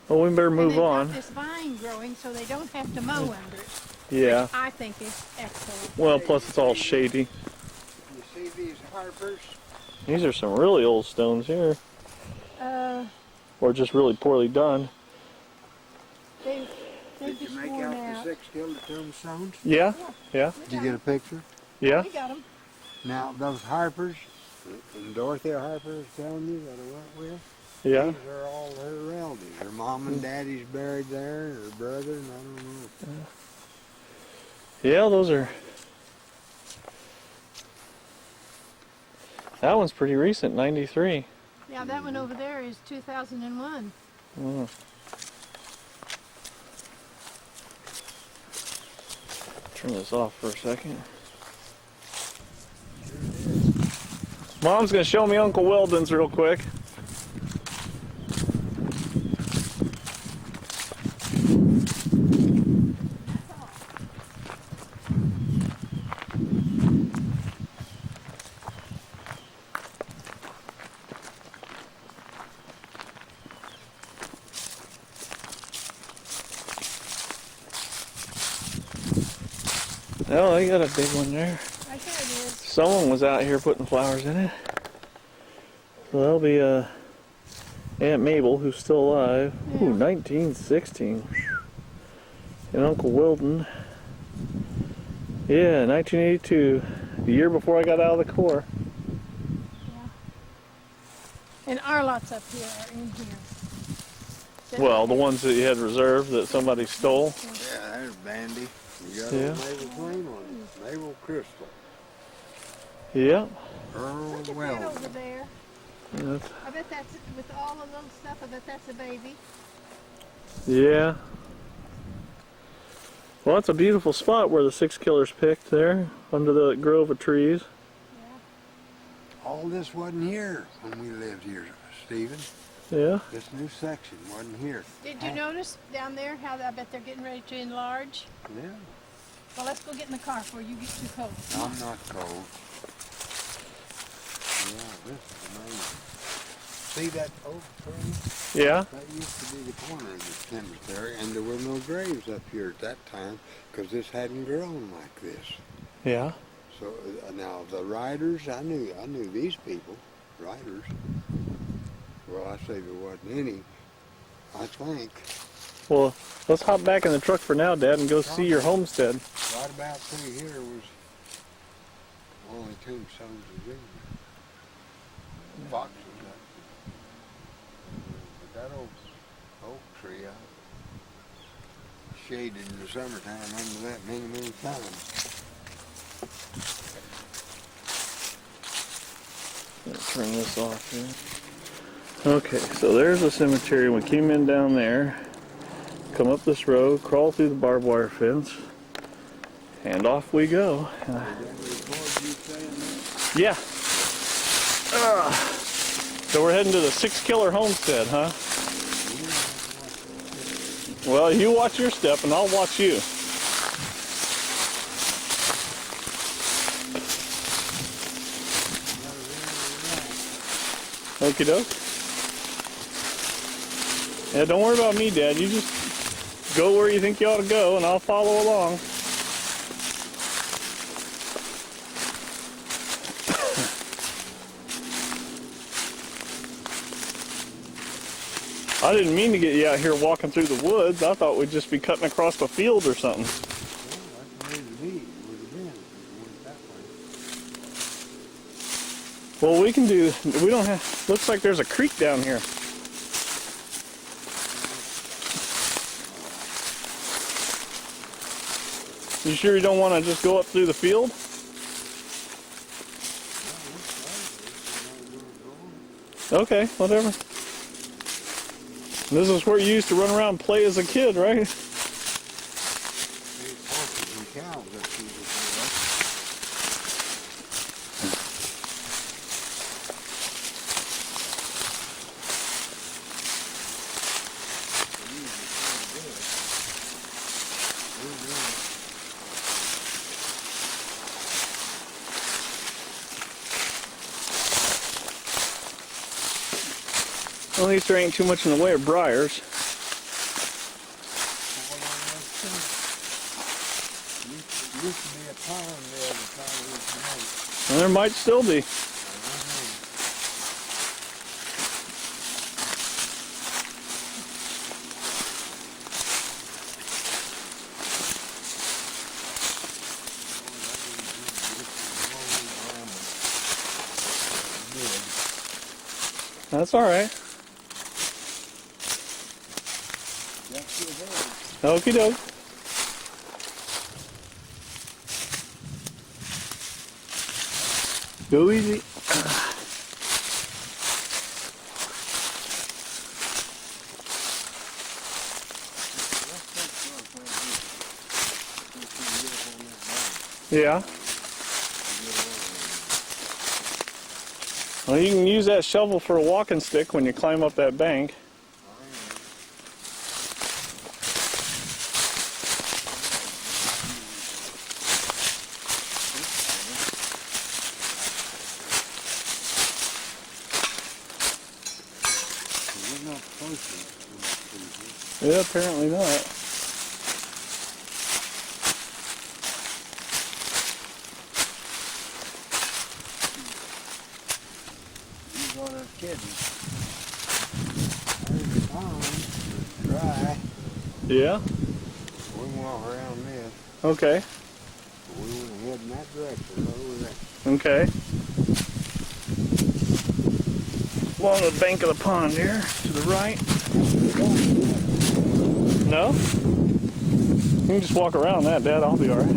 Well, we better And move they've on. got this vine growing, so they don't have to mow under it. Yeah. Which I think is excellent. Well, plus it's all shady. You see these harpers? These are some really old stones here. or just really poorly done. They Did you just make worn out out. the 6 kiloton stones? Yeah, yeah, Did you get a picture? yeah. We got them. Now, those Harpers, and Dorothy Harper is telling you that I went with, Yeah. these are all her relatives. Her mom and daddy's buried there, and her brother, and I don't know. Yeah, those are... That one's pretty recent, 93. Yeah, that one over there is 2001. Mm. Turn this off for a second. Mom's gonna show me Uncle Weldon's real quick. Oh, they got a big one there. Right there it is. Someone was out here putting flowers in it. So that'll be Aunt Mabel, who's still alive. Yeah. Ooh, 1916. And Uncle Weldon. Yeah, 1982. The year before I got out of the Corps. Yeah. And our lots up here are in here. Well, the ones that you had reserved that somebody stole. Yeah, there's Bandy. You got Yeah. old Mabel's name on it. Mabel Crystal. Yeah. Earl Look at that Weldon. over there. That's- I bet that's, with all the little stuff, I bet that's a baby. Yeah. Well, that's a beautiful spot where the 6 killers picked there, under the grove of trees. Yeah. All this wasn't here when we lived here, Stephen. Yeah. This new section wasn't here. Did you notice down there how I bet they're getting ready to enlarge? Yeah. Well, let's go get in the car before you get too cold. I'm not cold. Yeah, this is amazing. See that oak tree? Yeah. That used to be the corner of the cemetery, and there were no graves up here at that time because this hadn't grown like this. Yeah. So now the riders, I knew these people, riders. Well, I say there wasn't any. I think Well, let's hop back in the truck for now, Dad, and go see your homestead. right about through here was only tombstones of them. Foxes up. But that old oak tree, I shaded in the summertime under that many times. Let's turn this off here. Okay, so there's the cemetery. We came in down there, come up this road, crawl through the barbed wire fence, and off we go. Yeah. So we're heading to the 6 killer homestead, huh? Well, you watch your step and I'll watch you. Okie doke. Yeah, don't worry about me, Dad. You just go where you think you ought to go and I'll follow along. I didn't mean to get you out here walking through the woods. I thought we'd just be cutting across a field or something. Well, we can do, we don't have, looks like there's a creek down here. You sure you don't want to just go up through the field? Okay, whatever. This is where you used to run around and play as a kid, right? At least there ain't too much in the way of briars. And there might still be. That's all right. Okie doke. Go easy. Yeah. Well, you can use that shovel for a walking stick when you climb up that bank. Yeah, apparently not. You go to kidding. There's the pond. It's dry. Yeah? We can walk around this. Okay. We want to head in that direction over there. Okay. Along the bank of the pond here, to the right. No? You can just walk around that, Dad. I'll be all right.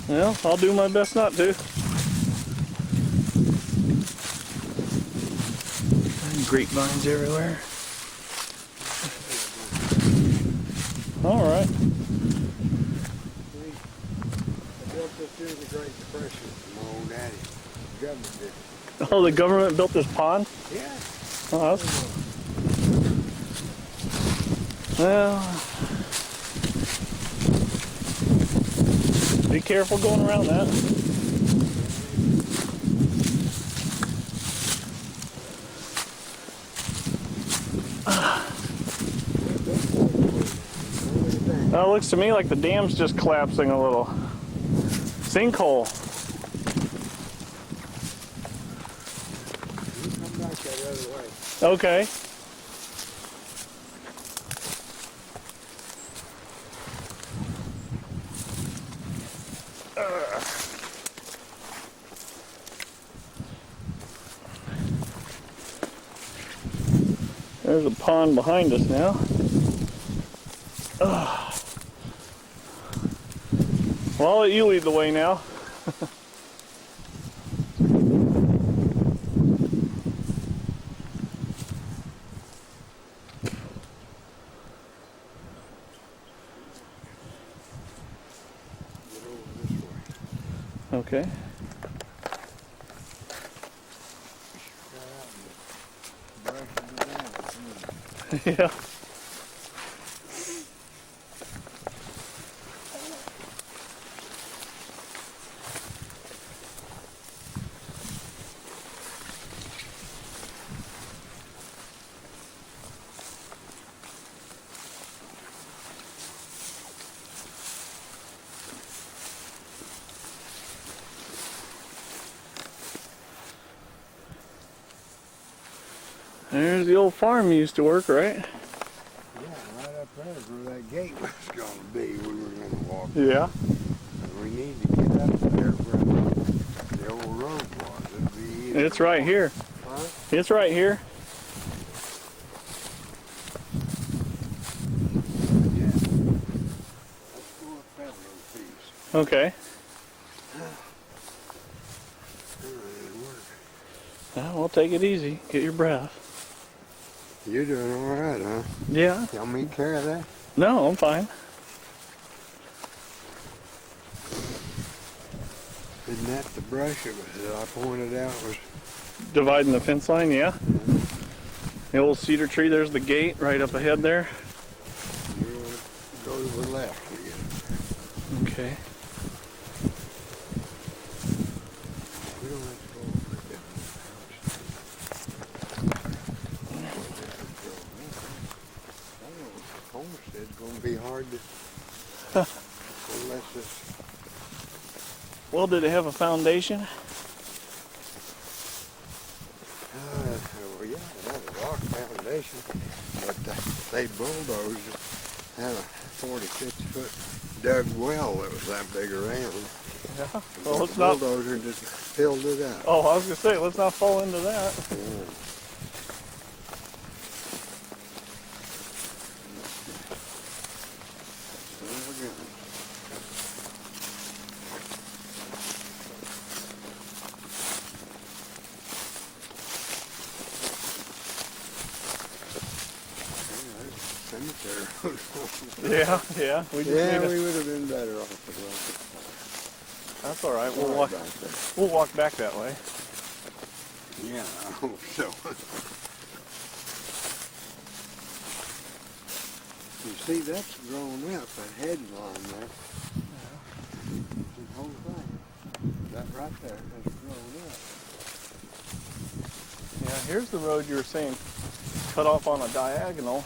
Well, I'll do my best not to. Grapevines everywhere. All right. I built this through the Great Depression. My old daddy. The government did it. Oh, the government built this pond? Yeah. Oh, that's... Well... Be careful going around that. Well, it looks to me like the dam's just collapsing a little. Sinkhole. Come back that other way. Okay. There's a pond behind us now. Well, I'll let you lead the way now. Okay. Yeah. There's the old farm you used to work, right? Yeah, right up there is where that gate was going to be. We were going to walk. Yeah. And we need to get up there where the old road was. It'd be easy. It's right here. Huh? It's right here. Yeah. Let's go up that little piece. Okay. It'll work. Well, we'll take it easy. Get your breath. You're doing all right, huh? Yeah. Y'all me care of that? No, I'm fine. Isn't that the brush it was that I pointed out was? Dividing the fence line, yeah. The old cedar tree, there's the gate right up ahead there. You want to go to the left again. Okay. We don't have to go over it. Homestead's going to be hard to, unless it's, Well, did it have a foundation? well, yeah, it had a rock foundation, but they bulldozed it, had a 40, 50 foot dug well that was that big around. Yeah. The Well, let's not. bulldozer just filled it up. Oh, I was gonna say, let's not fall into that. Yeah. Cemetery. Yeah, yeah. We just Yeah, need we to, would have been better off with that's all right. We'll Sorry walk. about that. We'll walk back that way. Yeah, I hope so. You see, that's grown up, that headline there. The whole thing. That right there has grown up. Yeah. Here's the road you were saying, cut off on a diagonal.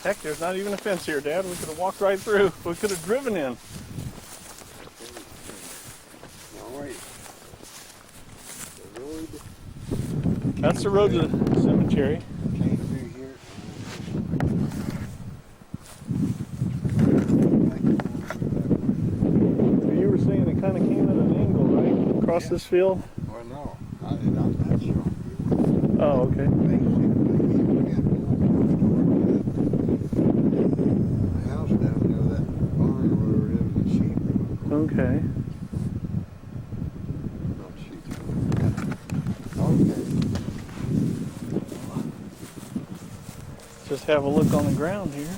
Heck, there's not even a fence here, Dad. We could have walked right through. We could have driven in. Now wait. The road That's the road to the cemetery. came through here. You were saying it kind of came at an angle, right? Across this field? Well, no, I'm not sure. Oh, okay. Basically, we got the house down there, that barn where it is, the sheep. Okay. Not sheep. Okay. Just have a look on the ground here.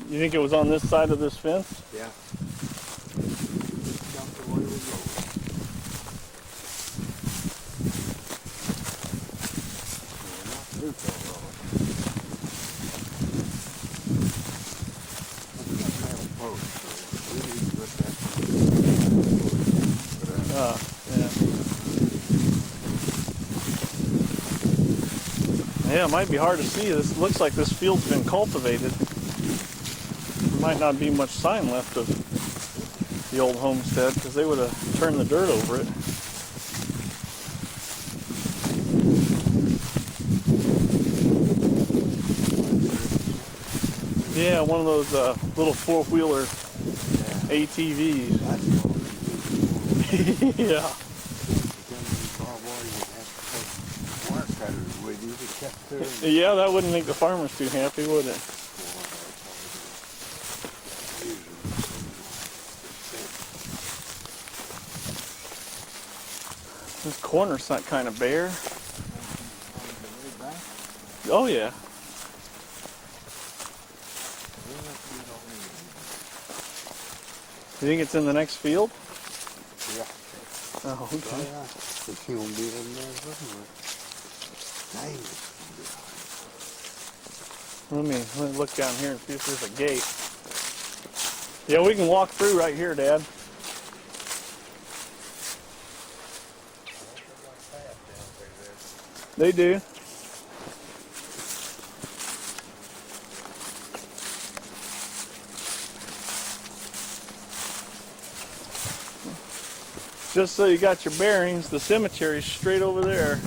You think it was on this side of this fence? Yeah. Jump the way we go. We're not through that road. Let's not have a post, so we need to put that. Yeah. Yeah, it might be hard to see. This looks like this field's been cultivated. There might not be much sign left of the old homestead because they would have turned the dirt over it. Yeah, one of those little four-wheeler ATVs. Yeah. Yeah, that wouldn't make the farmers too happy, would it? This corner's not kind of bare. Oh yeah. You think it's in the next field? Yeah. Oh, okay. It's gonna be in there somewhere. Dang it. Let me look down here and see if there's a gate. Yeah, we can walk through right here, Dad. They do. Just so you got your bearings, the cemetery's straight over there.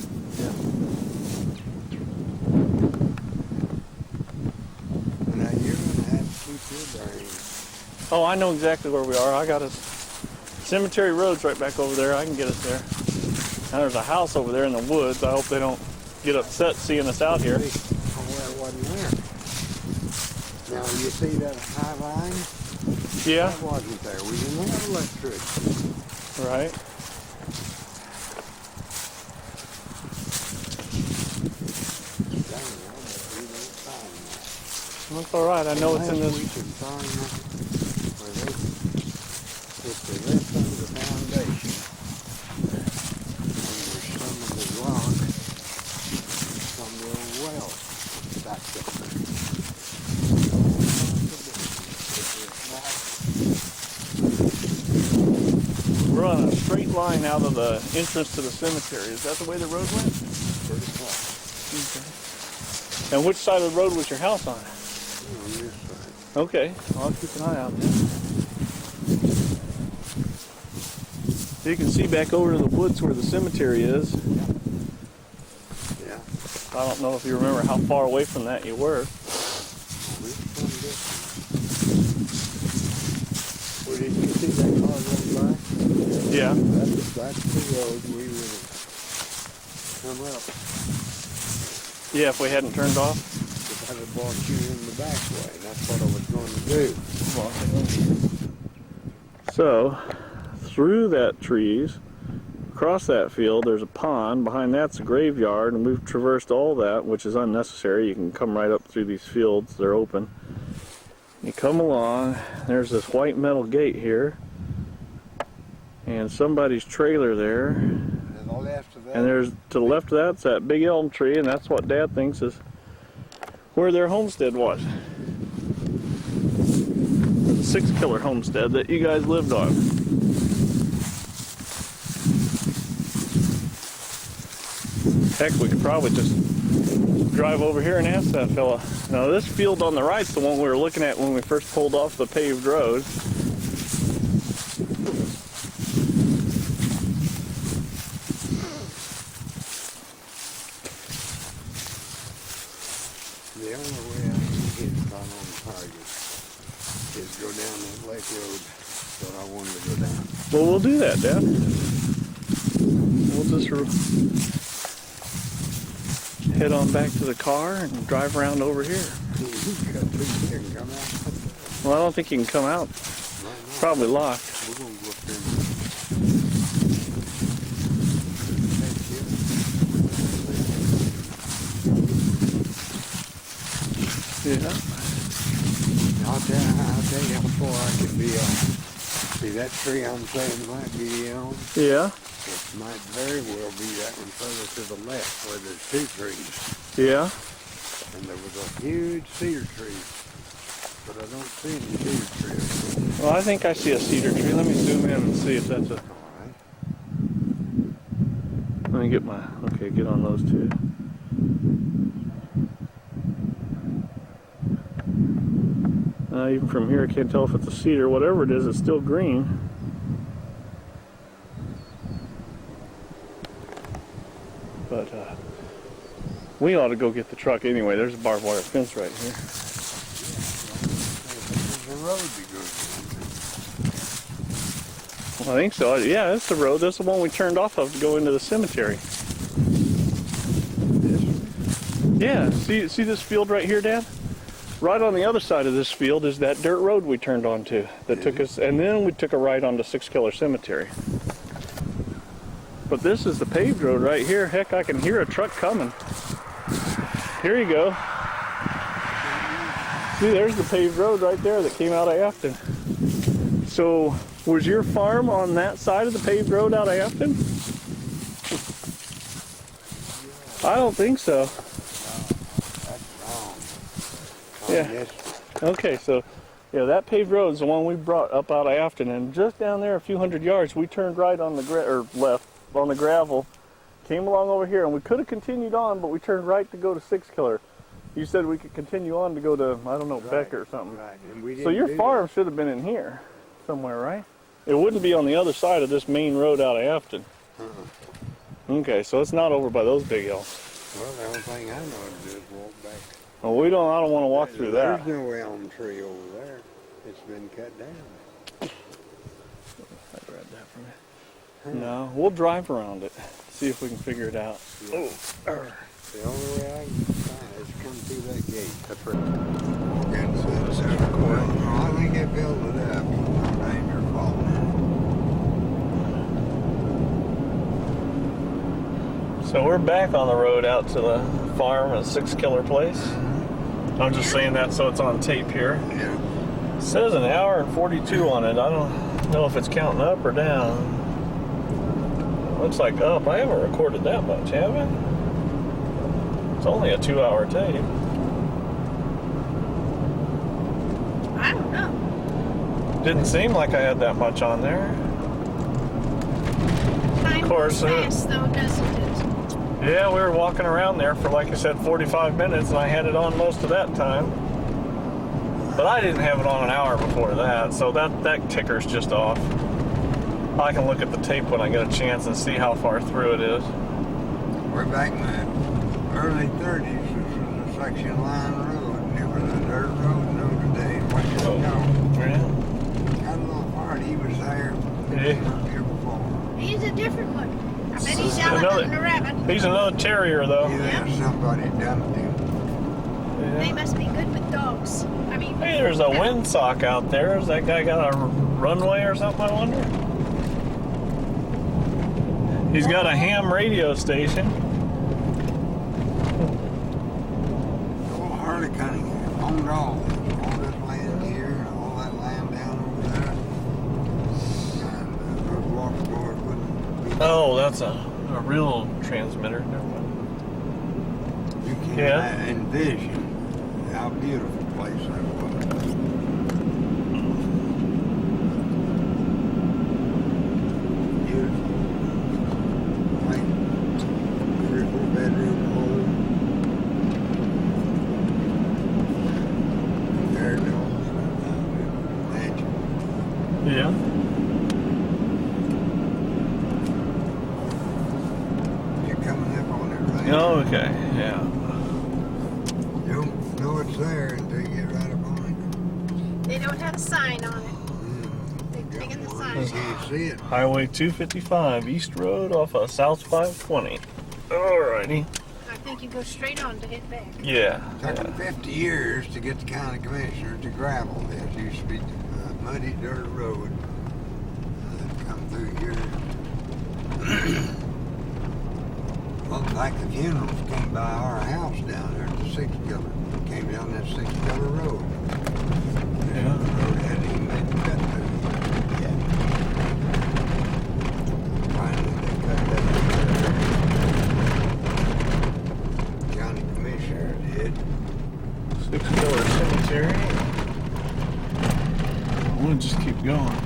Now you're gonna have to keep your bearings. Oh, I know exactly where we are. I got us. Cemetery Road's right back over there. I can get us there. Now there's a house over there in the woods. I hope they don't get upset seeing us out here. Oh, well, it wasn't there. Now you see that high line? Yeah. That wasn't there. We didn't have electricity. Right. That's all right. I know it's in We this. can find that where they, if they left under the foundation, under some of the rock, some of the old wells backed up there. We're on a straight line out of the entrance to the cemetery. Is that the way the road went? Pretty close. Okay. And which side of the road was your house on? On this side. Okay. Well, I'll keep an eye out then. You can see back over to the woods where the cemetery is. Yeah. I don't know if you remember how far away from that you were. did you see that car going by? Yeah. That's the road we would have come up. Yeah, if we hadn't turned off. If I'd have brought you in the back way, that's what I was going to do. So, through that trees, across that field, there's a pond. Behind that's a graveyard, and we've traversed all that, which is unnecessary. You can come right up through these fields. They're open. You come along, there's this white metal gate here, and somebody's trailer there. To the left of that. And there's, to the left of that's that big elm tree, and that's what Dad thinks is where their homestead was. The 6 killer homestead that you guys lived on. Heck, we could probably just drive over here and ask that fella. Now this field on the right's the one we were looking at when we first pulled off the paved road. The only way I can get caught on target is go down that lake road that I wanted to go down. Well, we'll do that, Dad. We'll just head on back to the car and drive around over here. You cut through here and come out. Well, I don't think you can come out. Probably locked. We're going to go up there Yeah. I'll tell you how far I can be on. See that tree I'm saying might be on? Yeah. It might very well be that one further to the left where there's 2 trees. Yeah. And there was a huge cedar tree. But I don't see any cedar trees. Well, I think I see a cedar tree. Let me zoom in and see if that's a... Alright. Let me get my... Okay, get on those 2. Even from here, I can't tell if it's a cedar. Whatever it is, it's still green. But we ought to go get the truck anyway. There's a barbed wire fence right here. The road be good. I think so. Yeah, that's the road. That's the one we turned off of to go into the cemetery. This one? Yeah, see this field right here, Dad? Right on the other side of this field is that dirt road we turned onto that took us, and then we took a right onto 6 Killer Cemetery. But this is the paved road right here. Heck, I can hear a truck coming. Here you go. See, there's the paved road right there that came out of Afton. So, was your farm on that side of the paved road out of Afton? I don't think so. That's wrong. Yeah. Yes. Okay, so yeah, that paved road is the one we brought up out of Afton, and just down there a few hundred yards, we turned right on the or left on the gravel, came along over here, and we could have continued on, but we turned right to go to 6 Killer. You said we could continue on to go to, I don't know, Right, Becker or something. Right. And we So didn't your do farm should have been in here somewhere, right? It wouldn't be on the other side of this main road out of Afton. that. Okay, so it's not over by those big hills. Well, the only thing I know to do is walk back. Well, I don't want to walk through that. There's no elm tree over there. It's been cut down. I grabbed that from you. No, we'll drive around it. See if we can figure it out. Yeah. The only way I can find it is come through that gate. That's right. I think they built it up. Ain't your fault. So we're back on the road out to the farm at 6 Killer Place. I'm just saying that so it's on tape here. Yeah. It says an hour and 42 on it. I don't know if it's counting up or down. Looks like up. I haven't recorded that much, have I? It's only a 2-hour tape. I don't know. Didn't seem like I had that much on there. Time course, goes fast though, doesn't it? Yeah, we were walking around there for, like I said, 45 minutes, and I had it on most of that time. But I didn't have it on an hour before that, so that ticker's just off. I can look at the tape when I get a chance and see how far through it is. We're back in the early 30s. This was a section line road. And it was a dirt road. No today. What you know? Yeah. Got a little far there. Yeah. Here before. He's a different one. I bet he's yelling at the rabbit. He's another terrier, though. Yeah, somebody done it to him. They Yeah. must be good with dogs. I mean, Hey, there's a windsock out there. Has that guy got a runway or something, I wonder? He's got a ham radio station. Old Harley Cunningham owned all this land here, and all that land down over there. And the water board wouldn't be. Oh, that's a real transmitter. Never mind. You can't Yeah. envision how beautiful a place that was. Beautiful. Like 3 or 4 bedroom home. Compared to all the mansion. Yeah. You're coming up on it, right? Oh, okay. Yeah. You don't know it's there until you get right up on it. they don't have a sign on it. They've Got taken the one, sign you off. can't see it. Highway 255, East Road off of South 520. Alrighty. I think you go straight on to hit back. Yeah. Took them 50 years to get the county commissioner to gravel this. It used to be a muddy dirt road that come through here. Looked like the funerals came by our house down there at the 6 color. Came down that 6 color road. Yeah. The road hadn't even been cut through yet. Finally, they cut that through. County commissioner did. 6 Killer Cemetery. We'll just keep going.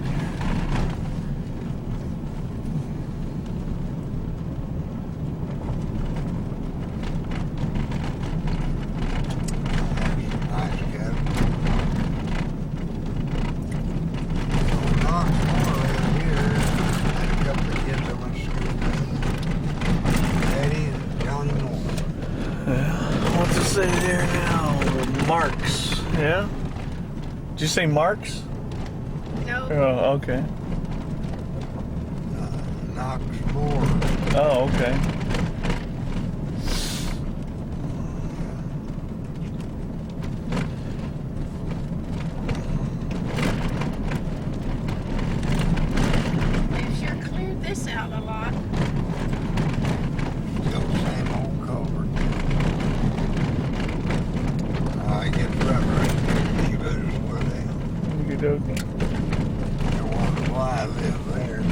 Nice cabin. Old Knox Moore lived here. Had a couple of kids I went to school with. Eddie and Johnny Moore. What's it say there now? Marks. Yeah? Did you say Marks? No, Oh, okay. Knox Moore. Oh, okay. they've sure cleared this out a lot. Still the same old culvert. I get rough right there. You better slow down. Okie dokie. You wonder why I live there.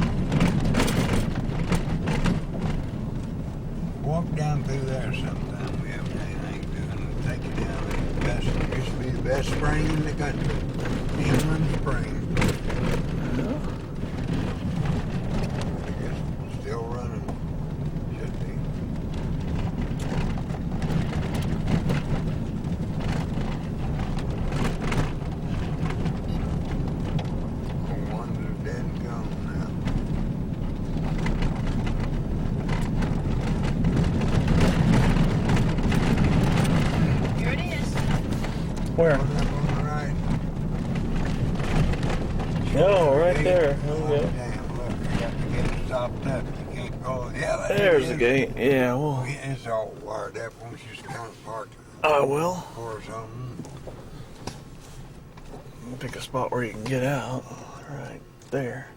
Walk down through there sometime. We haven't anything doing to take you down there. The best, used to be the best spring in the country. England Spring. I guess it's still running. Should be. The ones that are dead and gone now. Here it is. Where? One up on the right. Oh, right Gate. there. Oh, Okay. damn, look, you got to get it stopped up. You can't go. Yeah, There's the gate. Yeah, well, It's all wired up. Once you just kind of park I will. or something. Pick a spot where you can get out. Right there.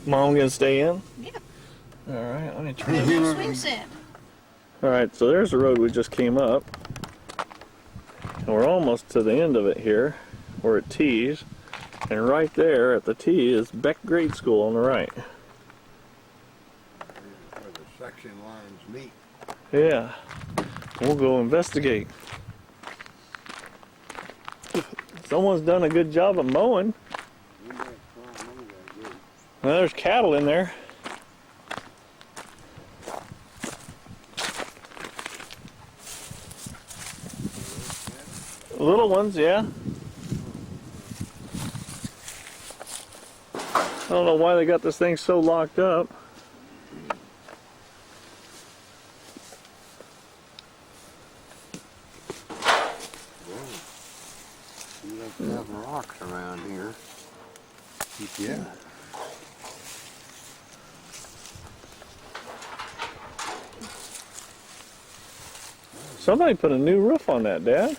Mom gonna stay in? Yeah. Alright, let me try. Swing set. Alright, so there's the road we just came up. And we're almost to the end of it here, where it tees. And right there at the tee is Beck Grade School on the right. Where the section lines meet. Yeah. We'll go investigate. Someone's done a good job of mowing. Well, there's cattle in there. Little ones, yeah. I don't know why they got this thing so locked up. You have to have rocks around here. Yeah. Somebody put a new roof on that, Dad.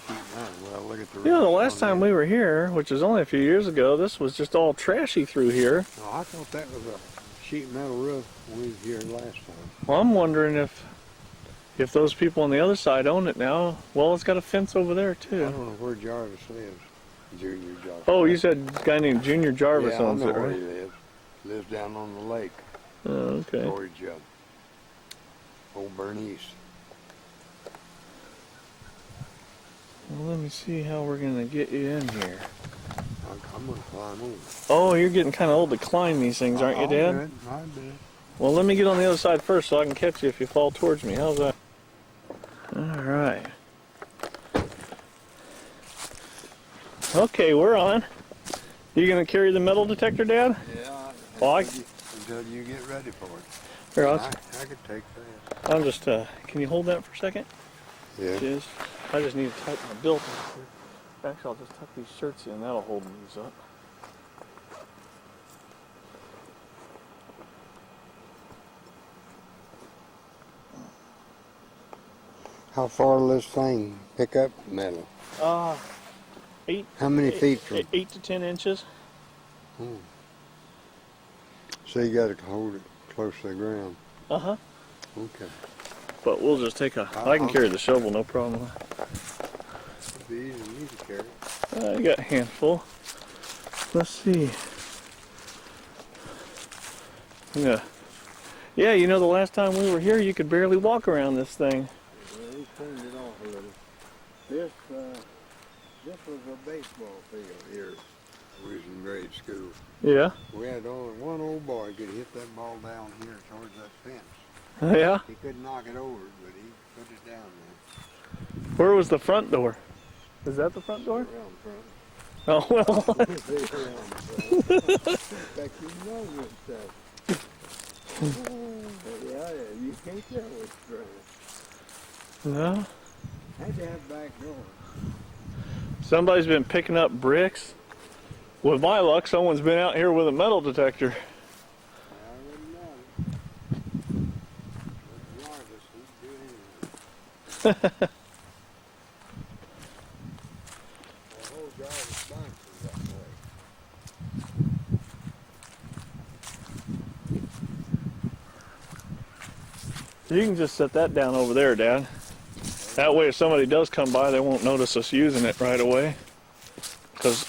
Well, look at the You know, the roof last on time there. we were here, which was only a few years ago, this was just all trashy through here. Oh, I thought that was a sheet metal roof when we was here last time. Well, I'm wondering if those people on the other side own it now. Well, it's got a fence over there I too. don't know where Jarvis lives. Junior Jarvis. Oh, you said a guy named Junior Jarvis yeah, owns I know it, where right? he lives. Lives down on the lake. Oh, okay. Storage Old Bernice. Well, let me see how we're gonna get you in here. I'm gonna climb over. Oh, you're getting kind of old to climb these things, aren't you, Dad? I'm good. Well, let me get on the other side first so I can catch you if you fall towards me. How's that? All right. Okay, we're on. You gonna carry the metal detector, Dad? Yeah. Well, until you get ready for it. Here, I could take that. I'm just. Can you hold that for a second? Yeah. Just. I just need to tighten my belt. Actually, I'll just tuck these shirts in. That'll hold these up. How far will this thing pick up metal? 8. How many feet from? 8 to 10 inches. So you got to hold it close to the ground. Uh huh. Okay. But we'll just take a. I can carry the shovel, no problem. It'd be easy for me to carry. I got a handful. Let's see. Yeah. Yeah, you know, the last time we were here, you could barely walk around this thing. Well, he cleaned it off a little. This was a baseball field here. We was in grade school. Yeah. We had only one old boy could hit that ball down here towards that fence. Yeah. He couldn't knock it over, but he put it down there. Where was the front door? Is that the front door? Around front. Oh, well. Around front. Like you know this stuff. Yeah, you can't tell what's straight. No. Had to have back door. Somebody's been picking up bricks. With my luck, someone's been out here with a metal detector. I wouldn't know. Jarvis, he'd do anything. The whole Jarvis bunch is that way. You can just set that down over there, Dad. That way, if somebody does come by, they won't notice us using it right away. Because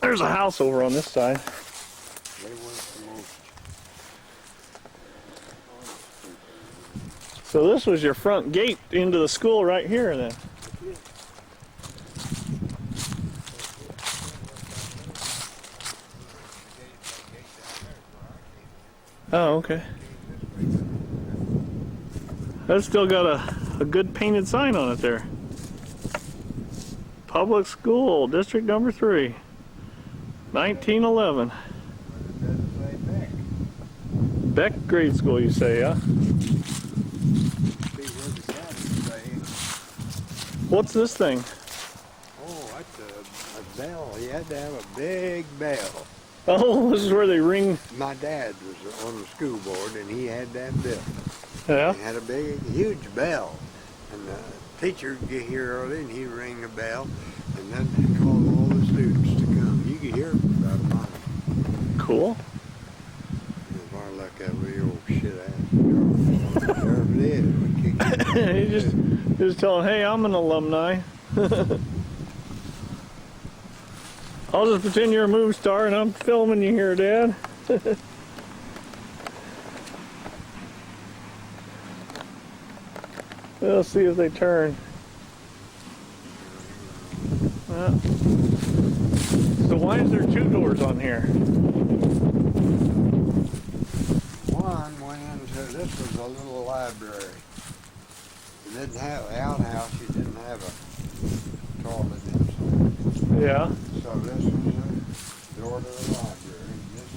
there's a house over on this side. They weren't the most. So this was your front gate into the school right here then. Oh, okay. That's still got a good painted sign on it there. Public School, District Number 3, 1911. It doesn't say back. Beck Grade School, you say, yeah? See where the cabins say. What's this thing? Oh, that's a bell. You had to have a big bell. Oh, this is where they ring. My dad was on the school board, and he had that bell. Yeah? He had a big, huge bell. And the teacher would get here early, and he'd ring the bell, and then he'd call all the students to come. You could hear them about a mile. Cool. And if our luck, that wee old shit ass. There it is. We kicked it. You just tell them, hey, I'm an alumni. I'll just pretend you're a movie star and I'm filming you here, Dad. We'll see if they turn. So why is there 2 doors on here? One went into, this was a little library. It didn't have an outhouse, you didn't have a toilet inside. Yeah. So this was the door to the library. And this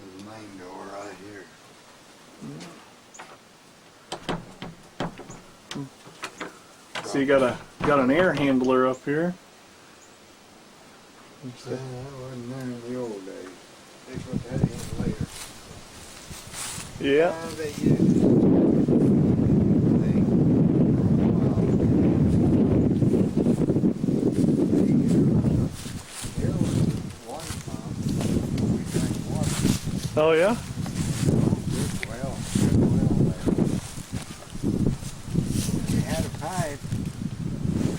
is the main door right here. So you got an air handler up here. That wasn't there in the old days. They put that in later. Yeah. Now they use it. Oh yeah? Good well there. We had a pipe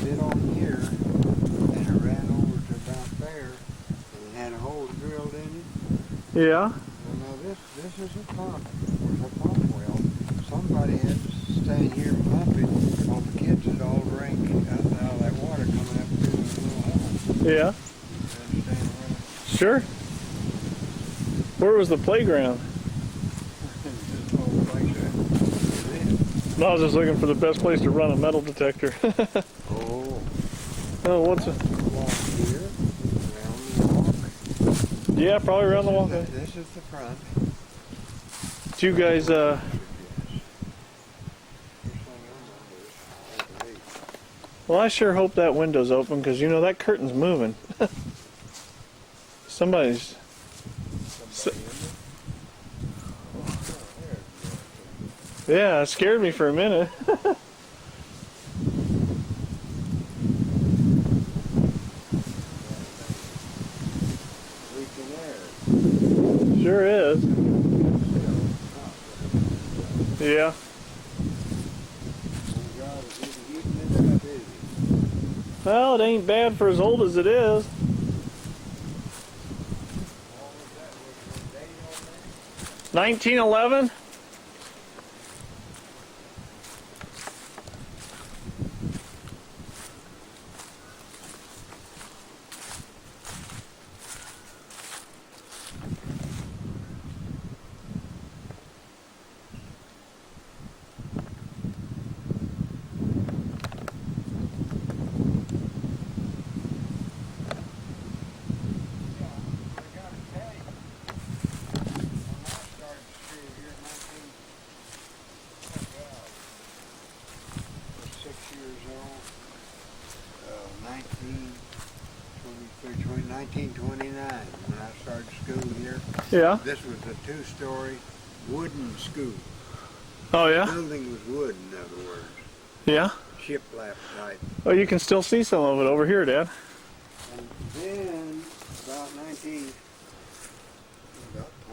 bit on here, and it ran over to about there, and it had a hole drilled in it. Yeah. Well, now this is a pump. It was a pump well. Somebody had to stand here and pump it, while the kids would all drink out of that water coming up through the little hole. Yeah. You understand what Sure. Where was the playground? this whole place is? No, I was just looking for the best place to run a metal detector. Oh, Oh, what's it? walk here, around the walk. Yeah, probably around the wall. This is the front. Did you guys, well, I sure hope that window's open because, you know, that curtain's moving. Somebody's... Yeah, it scared me for a minute. Sure is. Yeah. Well, it ain't bad for as old as it is. 1911? Through 1929, when I started school here. Yeah. This was a two-story wooden school. Oh, The yeah? building was wood, in other words. Yeah? Shiplap type. Oh, you can still see some of it over here, Dad. And then, about the time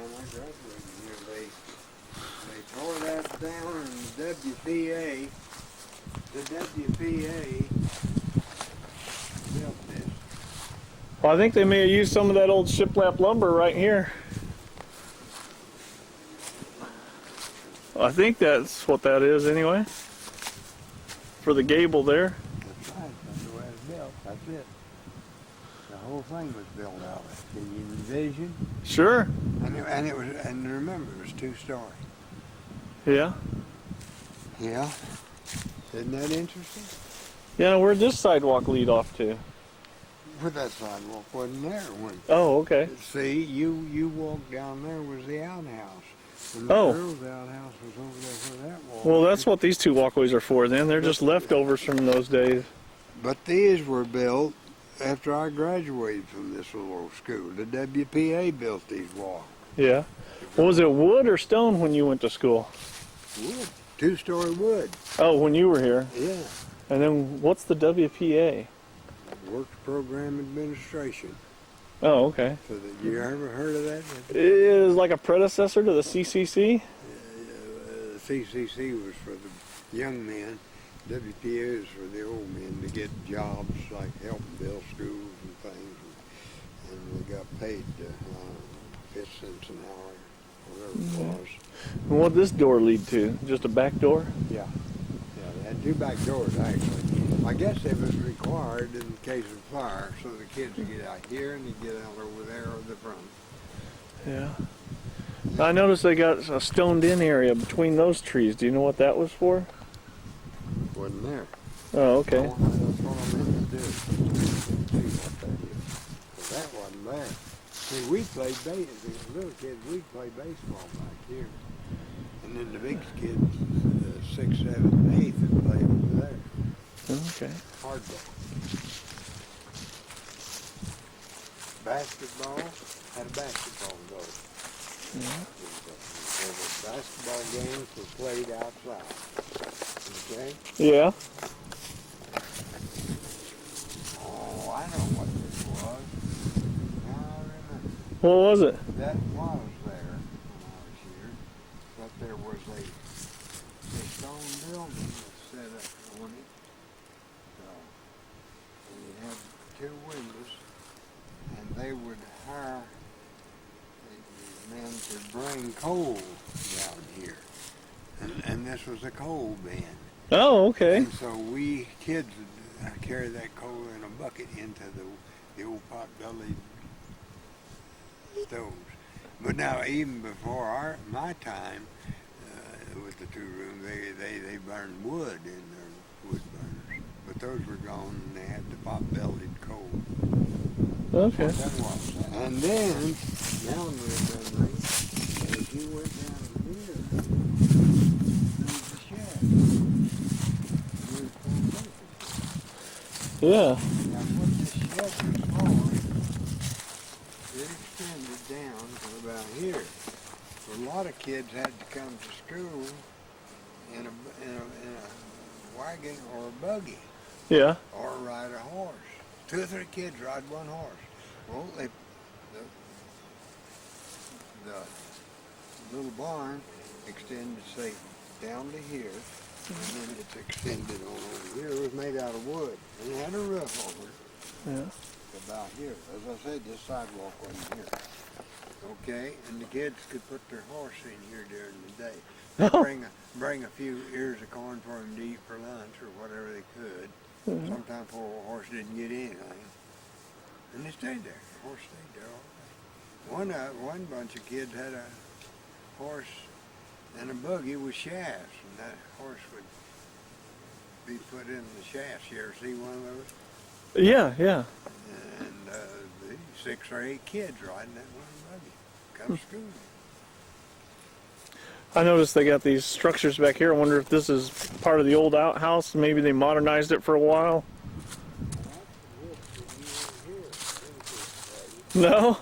I graduated here, they tore that down, and the WPA built this. Well, I think they may have used some of that old shiplap lumber right here. I think that's what that is anyway. For the gable there. That's right, that's the way it's built, that's it. The whole thing was built out of it. Can you envision? Sure. And remember, it was two-story. Yeah. Yeah. Isn't that interesting? Yeah, where'd this sidewalk lead off to? But that sidewalk wasn't there when. Oh, okay. See, you walked down there was the outhouse. And the Oh. girl's outhouse was over there where that wall. Well, that's what these two walkways are for then. They're just leftovers from those days. But these were built after I graduated from this little old school. The WPA built these walls. Yeah. Well, was it wood or stone when you went to school? Wood. Two-story wood. Oh, when you were here. Yeah. And then what's the WPA? Works Program Administration. Oh, okay. So that you ever heard of that? It is like a predecessor to the CCC? The CCC was for the young men. WPA is for the old men to get jobs like helping build schools and things. And we got paid 5 cents an hour, whatever it was. And what'd this door lead to? Just a back door? Yeah. Yeah, they had 2 back doors actually. I guess it was required in case of fire, so the kids would get out here and they get out over there or the front. Yeah. I noticed they got a stoned in area between those trees. Do you know what that was for? Wasn't there. Oh, okay. That's what I meant to do. See what that is. 'Cause that wasn't there. See, we played the little kids, we played baseball back here. And then the big kids, 6th, 7th, 8th, would play over there. Okay. Hardball. Basketball, had a basketball goal. Yeah. The basketball games were played outside. Okay? Yeah. Oh, I know what this was. Now I remember. What was it? That was there. a stone building was set up on it. And it had 2 windows, and they would hire the men to bring coal down here. And this was a coal bin. Oh, okay. And so we kids would carry that coal in a bucket into the old pot-bellied stoves. But now, even before my time, with the 2 rooms, they burned wood in their wood burners. But those were gone, and they had the pot-bellied coal. Okay. That was. And then, down with them, as you went down here, there was a shed. There was 4 places. Yeah. Now, what this shed was for, it extended down to about here. So a lot of kids had to come to school in a wagon or a buggy, Yeah. or ride a horse. 2 or 3 kids ride 1 horse. Well, the little barn extended, say, down to here, and then it's extended on over here. It was made out of wood, and it had a roof over it. Yeah. About here. As I said, this sidewalk wasn't here. Okay, and the kids could put their horse in here during the day. They'd bring a few ears of corn for them to eat for lunch or whatever they could. Sometimes poor horse didn't get anything. And they stayed there. The horse stayed there all day. One bunch of kids had a horse and a buggy with shafts, and that horse would be put in the shafts. You ever see one of those? Yeah, yeah. And 6 or 8 kids riding that one buggy. Come to school. I noticed they got these structures back here. I wonder if this is part of the old outhouse. Maybe they modernized it for a while. No?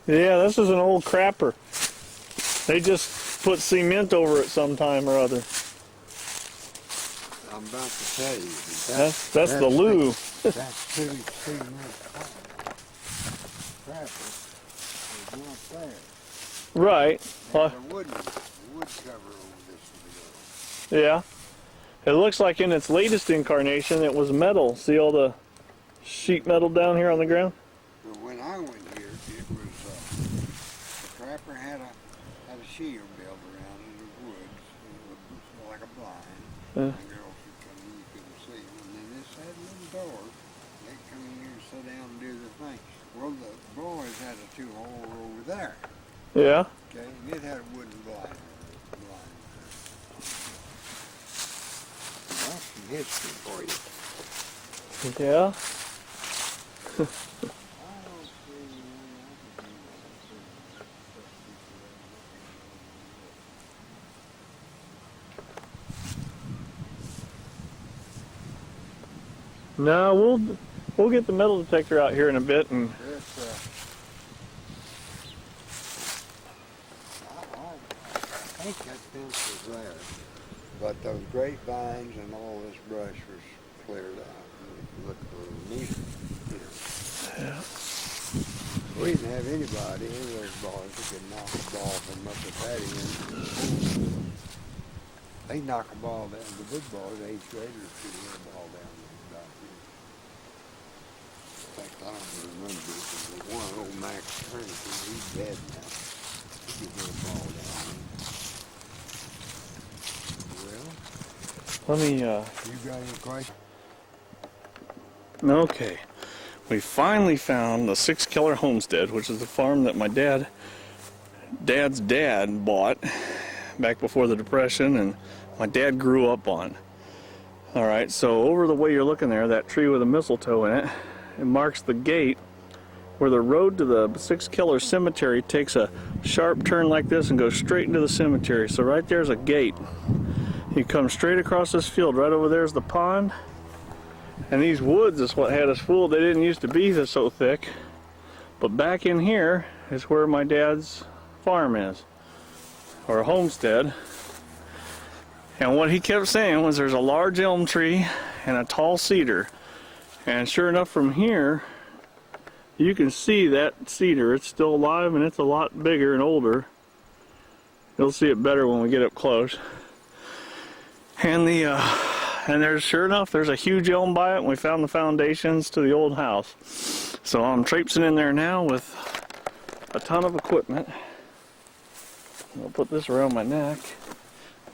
Yeah, this is an old crapper. They just put cement over it sometime or other. I'm about to tell you. That's the loo. That's 2 cement crapper. There's not there. Right. There's a wood cover over this one. Yeah. It looks like in its latest incarnation it was metal. See all the sheet metal down here on the ground? But when I went here, it was the crapper had a shield built around it of wood, it was like a blind. Yeah. The girls would come in, you couldn't see them. And then this had a little door. They'd come in here and sit down and do their thing. Well, the boys had a 2-hole over there. Yeah. Okay, and it had a wooden blind. That's some history for you. Yeah. No, we'll get the metal detector out here in a bit and I think that fence was there, but those grapevines and all this brush was cleared out. It looked a little neater, you know. yeah. We didn't have anybody, any of those boys that could knock a ball from up at that end. They knock a ball down. The big boys, 8th graders, could hit a ball down about here. In fact, I don't remember this, but one old Max Turnip, he's dead now. He could hit a ball down there. Well, Let me you got any questions? okay. We finally found the 6 Keller homestead, which is the farm that my dad's dad bought back before the Depression, and my dad grew up on. All right, so over the way you're looking there, that tree with a mistletoe in it, it marks the gate where the road to the 6 Keller cemetery takes a sharp turn like this and goes straight into the cemetery. So right there's a gate. You come straight across this field. Right over there is the pond. And these woods is what had us fooled. They didn't used to be this so thick. But back in here is where my dad's farm is, or homestead. And what he kept saying was there's a large elm tree and a tall cedar. And sure enough, from here, you can see that cedar. It's still alive and it's a lot bigger and older. You'll see it better when we get up close. And and there's, sure enough, there's a huge elm by it, and we found the foundations to the old house. So I'm traipsing in there now with a ton of equipment. I'll put this around my neck.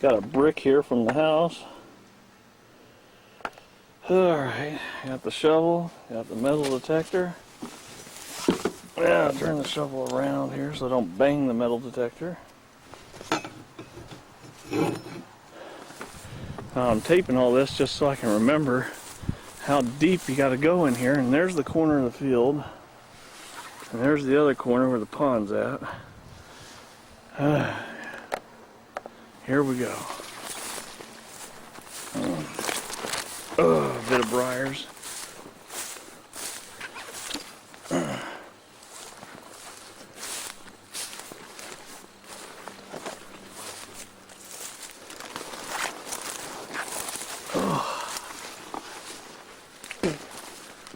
Got a brick here from the house. Alright, got the shovel, got the metal detector. Yeah, I'll turn the shovel around here so I don't bang the metal detector. I'm taping all this just so I can remember how deep you got to go in here. And there's the corner of the field. And there's the other corner where the pond's at. Here we go. A bit of briars.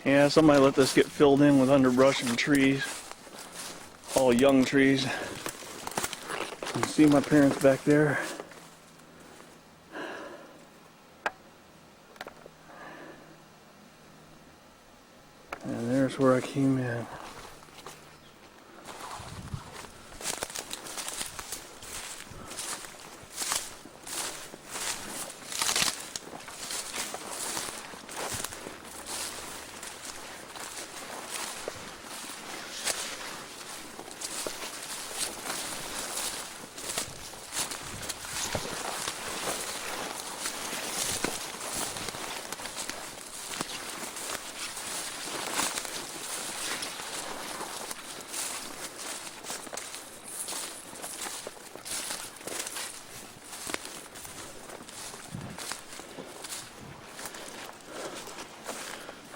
Yeah, somebody let this get filled in with underbrush and trees. All young trees. You can see my parents back there. And there's where I came in.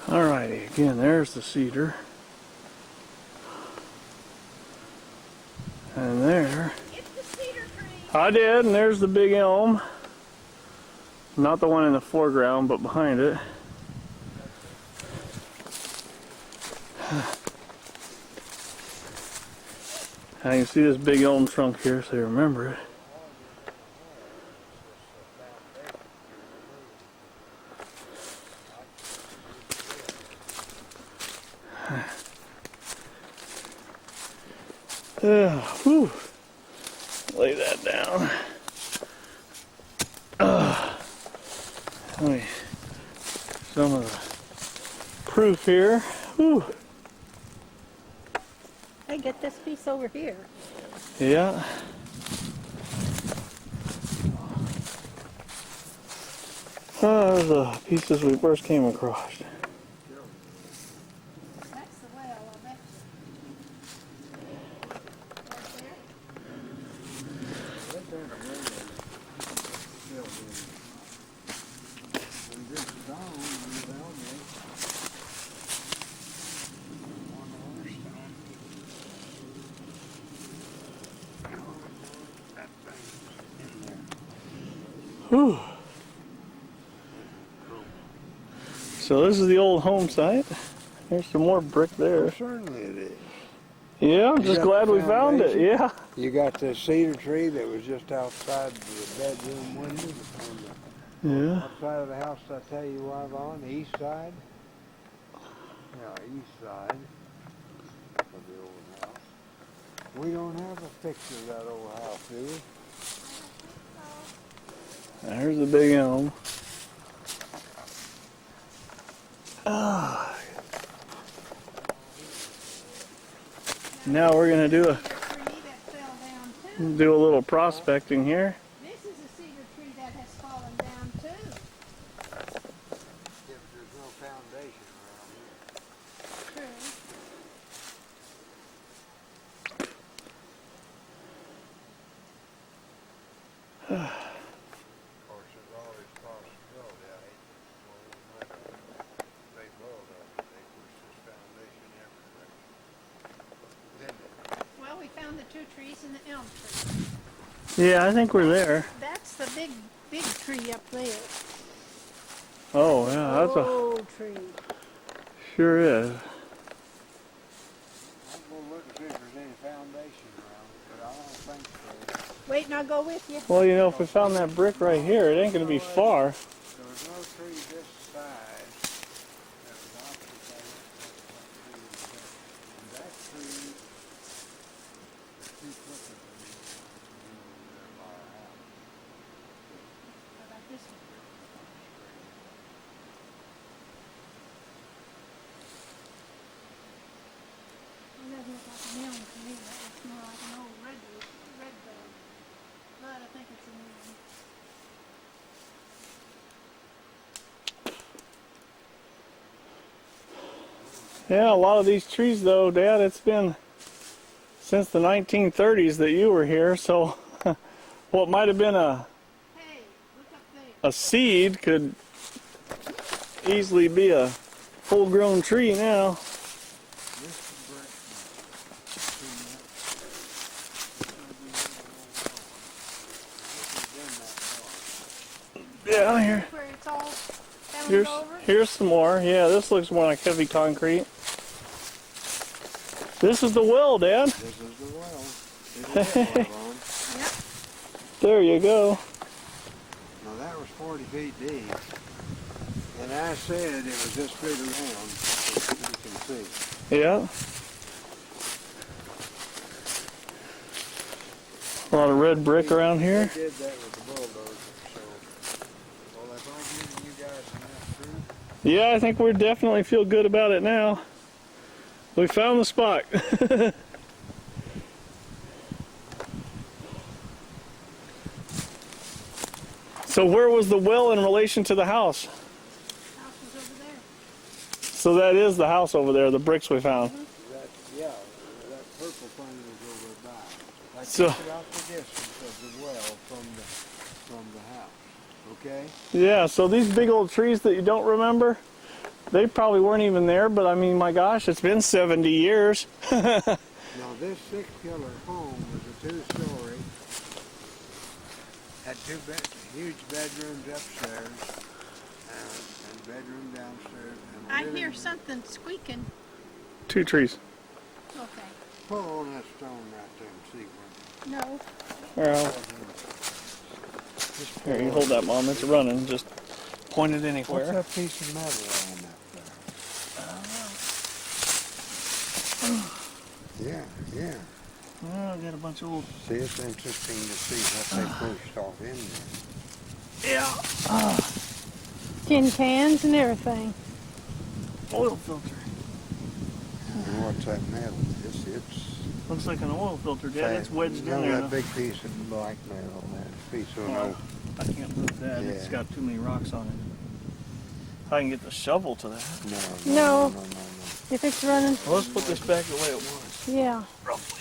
Alrighty, again, there's the cedar. And there. Get the cedar tree. I did, and there's the big elm. Not the one in the foreground, but behind it. Now you can see this big elm trunk here, so you remember it. Whew. Lay that down. Some of the proof here. Whew. Hey, get this piece over here. Yeah. Those are the pieces we first came across. That's the well, I bet Whew. So this is the old home site. There's some more brick there. Certainly it is. Yeah, I'm You just got glad the we found it. foundation? Yeah. You got the cedar tree that was just outside the bedroom window on the Yeah. outside of the house. I tell you, Wyvonne, the east side. Yeah, east side of the old house. We don't have a picture of that old house, do we? There's the big elm. Ah. Now we're gonna do tree that fell down too. a little prospecting here. This is a cedar tree that has fallen down too. Yeah, but there's no foundation around here. True. Of course, there's always a possibility. I hate to they blow it up. They push this foundation everywhere. Didn't it? Well, we found the two trees and the elm tree. Yeah, I think we're there. That's the big big tree up there. Oh yeah, that's a Old tree. sure is. I'll go look and see if there's any foundation around it, but I don't think so. Wait, and I'll go with you. Well, you know, if we found that brick right here, it ain't gonna be far. There was no tree this size that was opposite that. And that tree, too crooked for me to buy a house. How about this one? It doesn't look like an elm to me. That looks more like an old redwood. But I think it's an elm. Yeah, a lot of these trees though, Dad, it's been since the 1930s that you were here, so what might have been Hey, look up there. a seed could easily be a full-grown tree now. This is brick. Yeah, here. Where it's all down over. Here's some more. Yeah, this looks more like heavy concrete. This is the well, Dad. This is the well. It is Wyvonne. Yep. There you go. Now that was 40 feet deep. And I said it was this big around, as you can see. Yeah. A lot of red brick around here. They did that with the bulldozer, so. Well, if I give you guys enough truth, Yeah, I think we definitely feel good about it now. We found the spot. So where was the well in relation to the house? House is over there. So that is the house over there, the bricks we found. that, yeah, that purple thing was over by. That's So- about the distance of the well from the house, okay? Yeah, so these big old trees that you don't remember, they probably weren't even there, but I mean, my gosh, it's been 70 years. Now this six-pillar home was a two-story, had huge bedrooms upstairs, and bedroom downstairs. And I living hear room. something squeaking. 2 trees. Okay. Pull on that stone right there and see what. No. Well, Just here, pull you on hold it. that, Mom. It's running. Just point it What's anywhere. that piece of metal on that there? Yeah, yeah. Oh, I got a bunch of old. See, it's interesting to see what they pushed off in there. Yeah. Tin cans and everything. Oil filter. And what's that metal? It's Looks like an oil filter, Dad. It's wedged in there. that big piece of black metal, that piece of Well, old. I can't move that. It's Yeah. got too many rocks on it. I can get the shovel to that. No. If it's running, Well, let's put this back the way it was, yeah. roughly.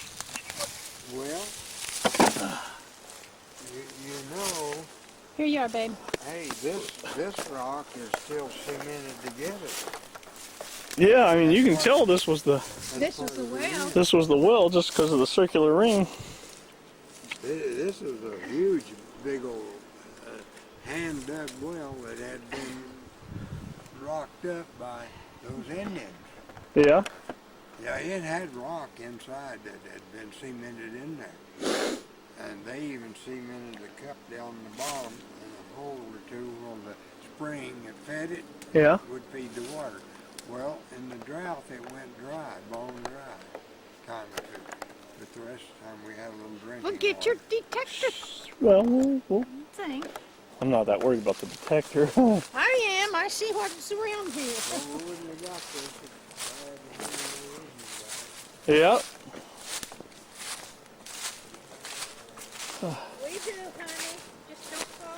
Well, you know, Here you are, babe. hey, this rock is still cemented together. Yeah, I mean, you can tell this was the This is the well. well just because of the circular ring. This is a huge, big old hand-dug well that had been rocked up by those Indians. Yeah. Yeah, it had rock inside that had been cemented in there. And they even cemented the cup down the bottom and a hole or two where the spring that fed it Yeah. would feed the water. Well, in the drought it went dry, bone dry, time or two. But the rest of the time we had a little drinking Well, get your water. detector Well, thing. I'm not that worried about the detector. I am. I see what's around here. Well, we wouldn't have got this if I hadn't had any reason about it. Yeah. We do, honey. Just don't fall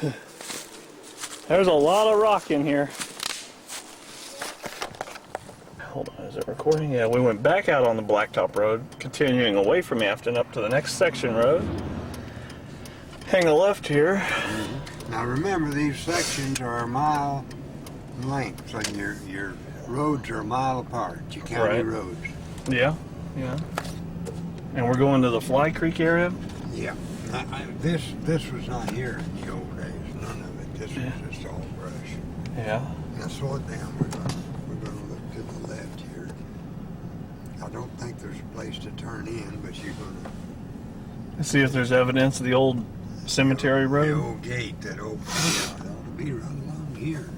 again. There's a lot of rock in here. Hold on, is it recording? Yeah, we went back out on the blacktop road, continuing away from Afton up to the next section road. Hang a left here. Now remember, these sections are a mile in length, so your roads are a mile apart, your county Right. roads. Yeah, yeah. And we're going to the Fly Creek area. Yeah, This was not here in the old days. None of it. This Yeah. was just all brush. Yeah. Now slow it down. We're gonna look to the left here. I don't think there's a place to turn in, but you're gonna. Let's see if there's evidence of the old cemetery The road. old gate that opened out. It ought to be right along here.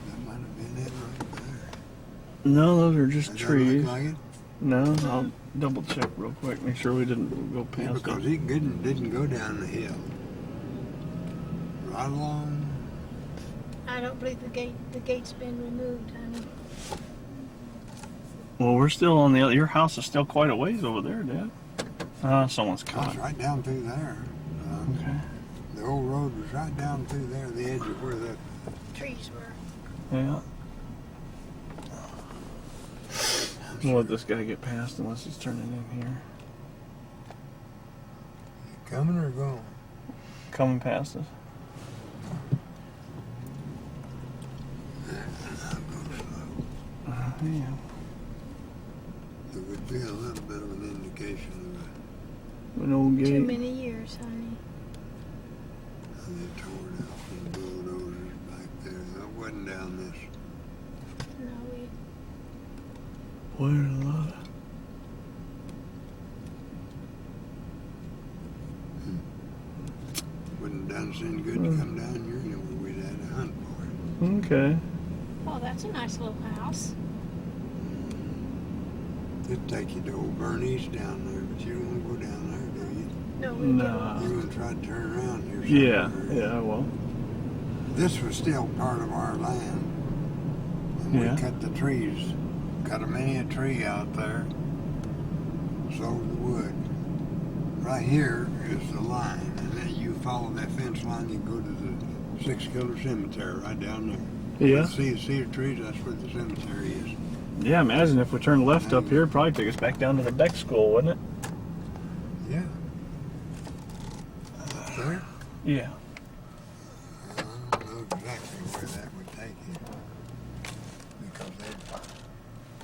That might have been it right there. No, those are just Does that trees. look like it? No, I'll double check real quick. Make sure we didn't go Yeah, past because it. he didn't go down the hill. Right along. I don't believe the gate's been removed, honey. Well, we're still on the other. Your house is still quite a ways over there, Dad. Someone's Oh, caught. it's right down through there. Okay. The old road was right down through there, the edge of where the. Trees were. Yeah. We'll let this guy get past unless he's turning in here. Coming or going? Coming past us. I'm going slow. Yeah. It would be a little bit of an indication An old Too gate. many years, honey. of they tore it out from the bulldozers back there. That wasn't down this. No, we. What a lot. Wouldn't done us any good to come down here anyway. We'd had to hunt for it. Okay. Oh, that's a nice little house. It'd take you to old Bernie's down there, but you don't want to go down there, do you? No, we No. You're going to try to turn around here Yeah, somewhere. yeah, well. This was still part of our land. And Yeah. we cut the trees, cut a many a tree out there, sold the wood. Right here is the line, and then you follow that fence line, you go to the 6-killer cemetery right down there. Yeah. See the cedar trees, that's where the cemetery is. Yeah, imagine if we turned left up here, it'd probably take us back down to the Beck School, wouldn't it? Yeah. There? Yeah. I don't know exactly where that would take you. Because they've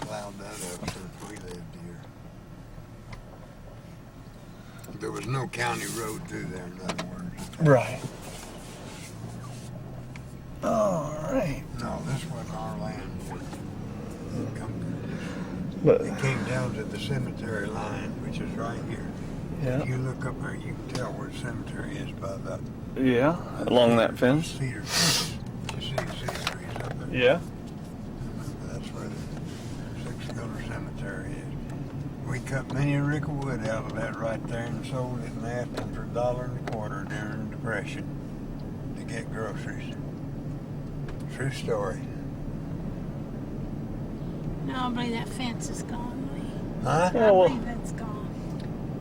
plowed that up since we lived here. There was no county road through there, in other words. Right. All right. No, this wasn't our land. It come- But It came down to the cemetery line, which is right here. yeah, If you look up there, you can tell where the cemetery is by the yeah, along that fence. cedar trees. You see the cedar trees up there? Yeah. That's where the 6-killer cemetery is. We cut many a rick of wood out of that right there and sold it in Afton for $1.25 during the Depression to get groceries. True story. No, I believe that fence is gone, Lee. Huh? Yeah, I well, believe that's gone.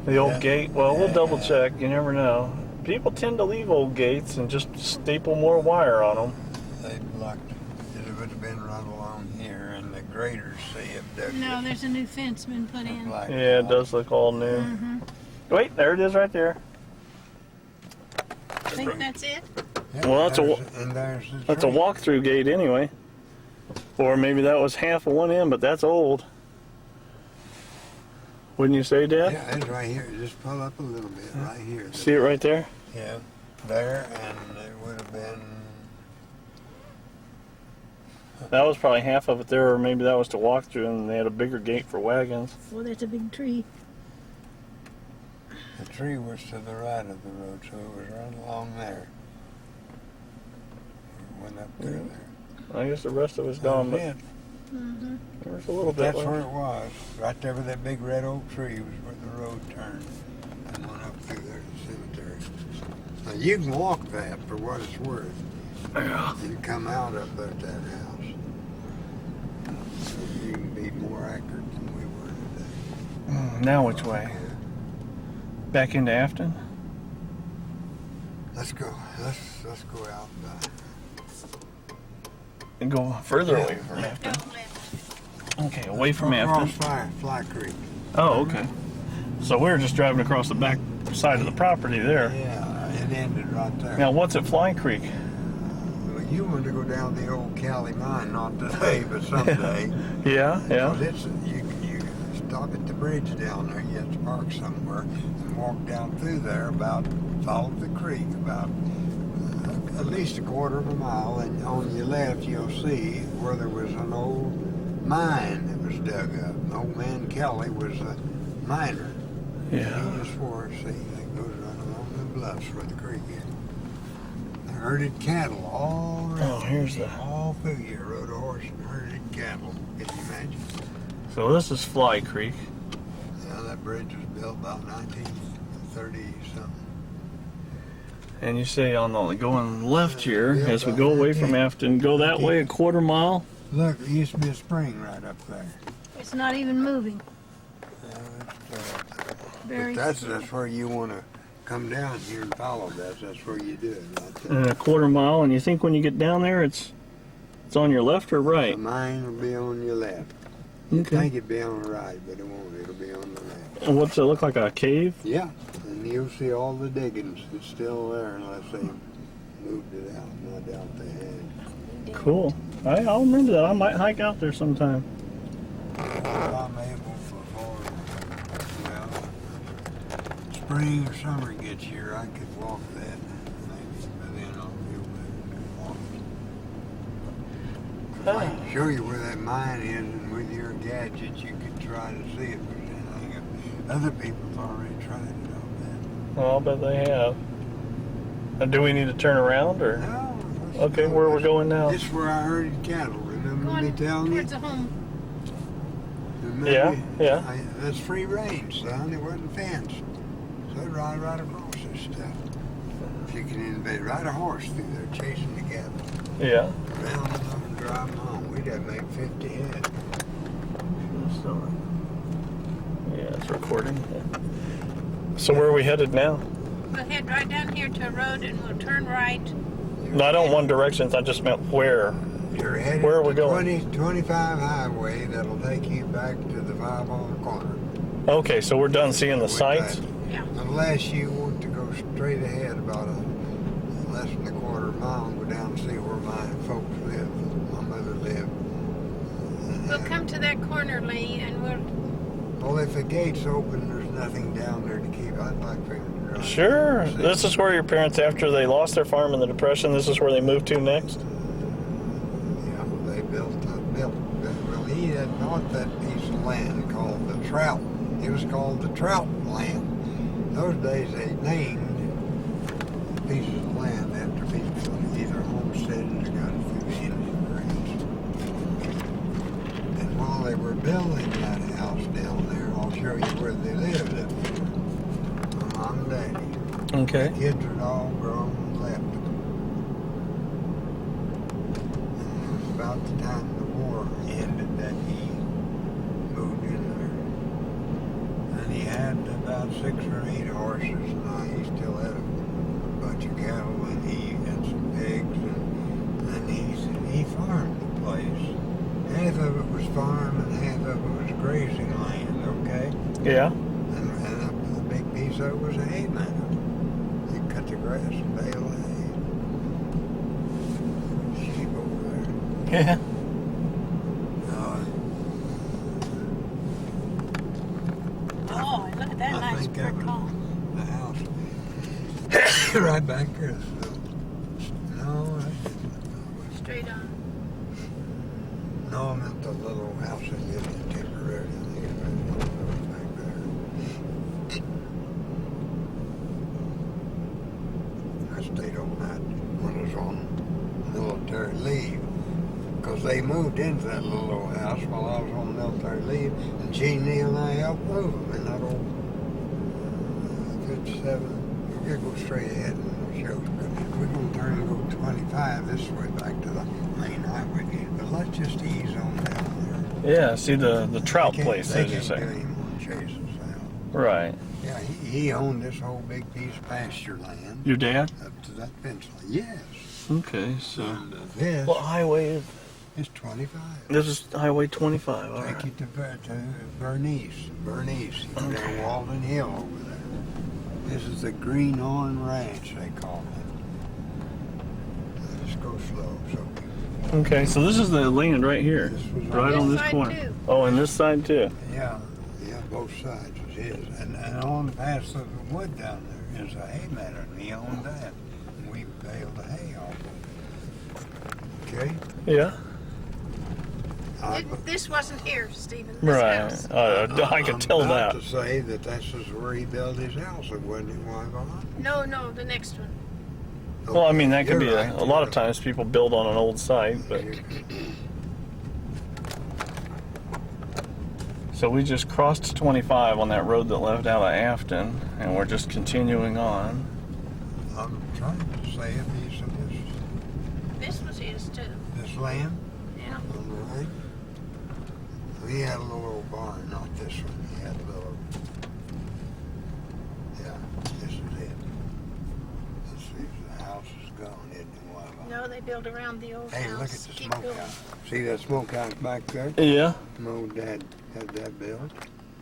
the old Yeah. gate. Well, we'll Yeah. double check. You never know. People tend to leave old gates and just staple more wire on them. They blocked it. It would have been right along here, and the graders see it. No, there's a new fence been put in. Yeah, it does look all new. Mm-hmm. Wait, there it is right there. Think that's it? Yeah, Well, that's a there's the That's a tree. walk-through gate anyway. Or maybe that was half of one end, but that's old. Wouldn't you say, Dad? Yeah, it's right here. Just pull up a little bit, right here. See it right there? Yeah, there, and it would have been. That was probably half of it there, or maybe that was to walk through and they had a bigger gate for wagons. Well, there's a big tree. The tree was to the right of the road, so it was right along there. It went up through there. I guess the rest of it's gone, but That's it. Mm-hmm. there's a little bit That's left. where it was. Right there where that big red oak tree was where the road turned and went up through there to the cemetery. Now you can walk that for what it's worth. Yeah. And come out up there at that house. So you can be more accurate than we were today. Now which way? Back into Afton? Let's go. Let's go out. And go further Yeah. away from Afton. Don't let. Okay, away from Across Afton. Fly Creek. Oh, okay. So we were just driving across the back side of the property there. Yeah, it ended right there. Now, what's at Fly Creek? Well, you want to go down the old Cali mine, not today, but someday. Yeah, yeah. Because it's stop at the bridge down there. You have to park somewhere and walk down through there follow the creek about at least a quarter of a mile, and on your left you'll see where there was an old mine that was dug up. Old man Kelly was a miner. Yeah. He just swore, see, that goes right along the bluffs where the creek is. I herded cattle all around. Oh, here's the. All through here, rode a horse and herded cattle. Can you imagine? So this is Fly Creek. Yeah, that bridge was built about 1930 something. And you say on the going left here, Yeah, as we go away from Afton, go that way a quarter mile. Look, there used to be a spring right up there. It's not even moving. Very. But that's where you want to come down here and follow that. That's where you do it. Right there. And a quarter mile, and you think when you get down there, it's on your left or right? The mine will be on your left. You Okay. think it'd be on the right, but it won't. It'll be on the left. And what's it look like, a cave? Yeah, and you'll see all the diggings. It's still there unless they moved it out. And I doubt they had. Cool. I'll remember that. I might hike out there sometime. If I'm able before, well, spring or summer gets here, I could walk that maybe, but then I'll feel better walking. I can show you where that mine is, and with your gadgets, you could try to see if there's anything. Other people's already tried it on Well, I'll bet they have. Do we need to turn around, or? that. No. Okay, where we're going now? This is where I herded cattle. Remember me Going telling you? towards the home. Remember Yeah, me? yeah. That's free range, son. It wasn't fenced. So I'd ride right across this stuff. If you can ride a horse through there chasing the cattle. Yeah. Round them up and drive them home. We'd have made 50 head. Yeah, it's recording. So where are we headed now? We'll head right down here to a road and we'll turn right. No, I don't want directions. I just meant where. You're headed Where are we to going? 25 highway that'll take you back to the 5 on the corner. Okay, so we're done seeing the With sights. that. Yeah. Unless you want to go straight ahead about less than a quarter mile and go down and see where my folks live. My mother lived. We'll come to that corner, Lee, and we'll. Well, if the gate's open, there's nothing down there to keep. I'd like for you to drive. Sure. See. This is where your parents, after they lost their farm in the Depression, this is where they moved to next? Yeah, they built. Well, he had bought that piece of land called the Trout. It was called the Trout land. Those days they named pieces of land after people who either homesteaded or got it through the Indian grants. And while they were building that house down there, I'll show you where they lived up there. My mom and daddy. Okay. The kids are all grown and left. And it was about the time the war ended that he moved in there. And he had about 6 or 8 horses, and he still had a bunch of cattle, and he had some pigs, and he farmed the place. Half of it was farm and half of it was grazing land, okay? Yeah. And a big piece of it was a hay meadow. They cut the grass and bale the hay. Sheep over there. Yeah. Oh, and look at that I nice think brick that was home. the house. Right back there. No, Straight on. no, I meant the little house that lived in temporary. I think it was back there. I stayed overnight when I was on military leave. Because they moved into that little old house while I was on military leave, and Gene Neal and I helped move them in that old 57. We're going to go straight ahead and show you. We're going to turn and go 25 this way back to the main highway. But let's just ease on down there. Yeah, see the trout They place, can't as you do say. any more chases out. Right. Yeah, he owned this whole big piece of pasture land Your dad? up to that fence line. Yes. Okay, so. And this What highway is is 25. this? Is Highway 25. All Take right. you to Bernice. Bernice. You know, Walden Hill over there. This is the Greenhorn Ranch, they call it. Let's go slow. So Okay, so this is the land right here. This was Right This on this side corner. too. Oh, and this side too. yeah, Both sides was his. And on past the wood down there is a hay meadow, and he owned that. And we baled the hay off of it. Okay? Yeah. This wasn't here, Stephen. This Right. house. I can tell I'm that. about to say that this is where he built his house, it wasn't in Wyvonne. No, the next one. Well, I mean, that could be You're right, a lot of times people build on an old site, but. So we just crossed 25 on that road that left out of Afton, and we're just continuing on. I'm trying to say a piece of This was his too. this land Yeah. on the right. He had a little old barn, not this one. He had a little. Yeah, this is it. The house is gone, isn't it, Wyvonne? No, they built around the old Hey, house. look at the Keep going. smokehouse. See that smokehouse back there? Yeah. My old dad had that built.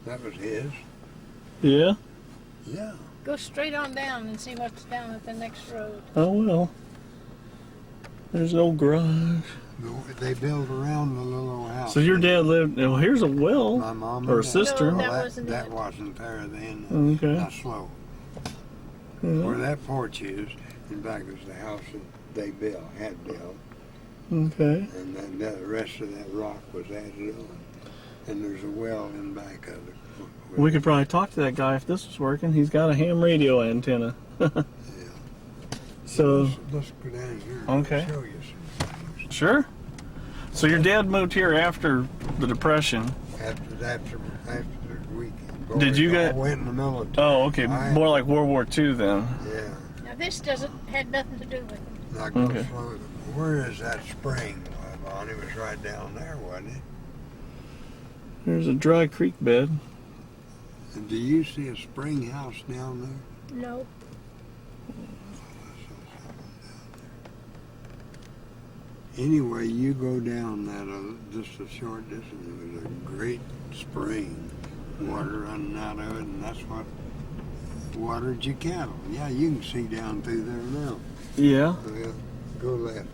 That was his. Yeah. Yeah. Go straight on down and see what's down at the next road. Oh well. There's no garage. They built around the little old house. So your dad lived. Well, here's a well. My mom or a and dad- cistern. No, that Well, wasn't that it. wasn't there then. Okay. Not slow. Yeah. Where that porch is, in fact, was the house that they had built. Okay. And then the rest of that rock was added on. And there's a well in back of it. We could probably talk to that guy if this was working. He's got a ham radio antenna. Yeah. So, Let's go down here Okay. and show you some things. sure. So your dad moved here after the Depression. After we Did you all get- went in the military. Oh, okay. More like World War II then. Yeah. Now this had nothing to do with it. Not gonna Okay. slow. Where is that spring, Wyvonne? It was right down there, wasn't it? There's a dry creek bed. And do you see a spring house down there? No. Anyway, you go down that just a short distance. It was a great spring, water running out of it, and that's what watered your cattle. Yeah, you can see down through there now. Yeah. Well, go left.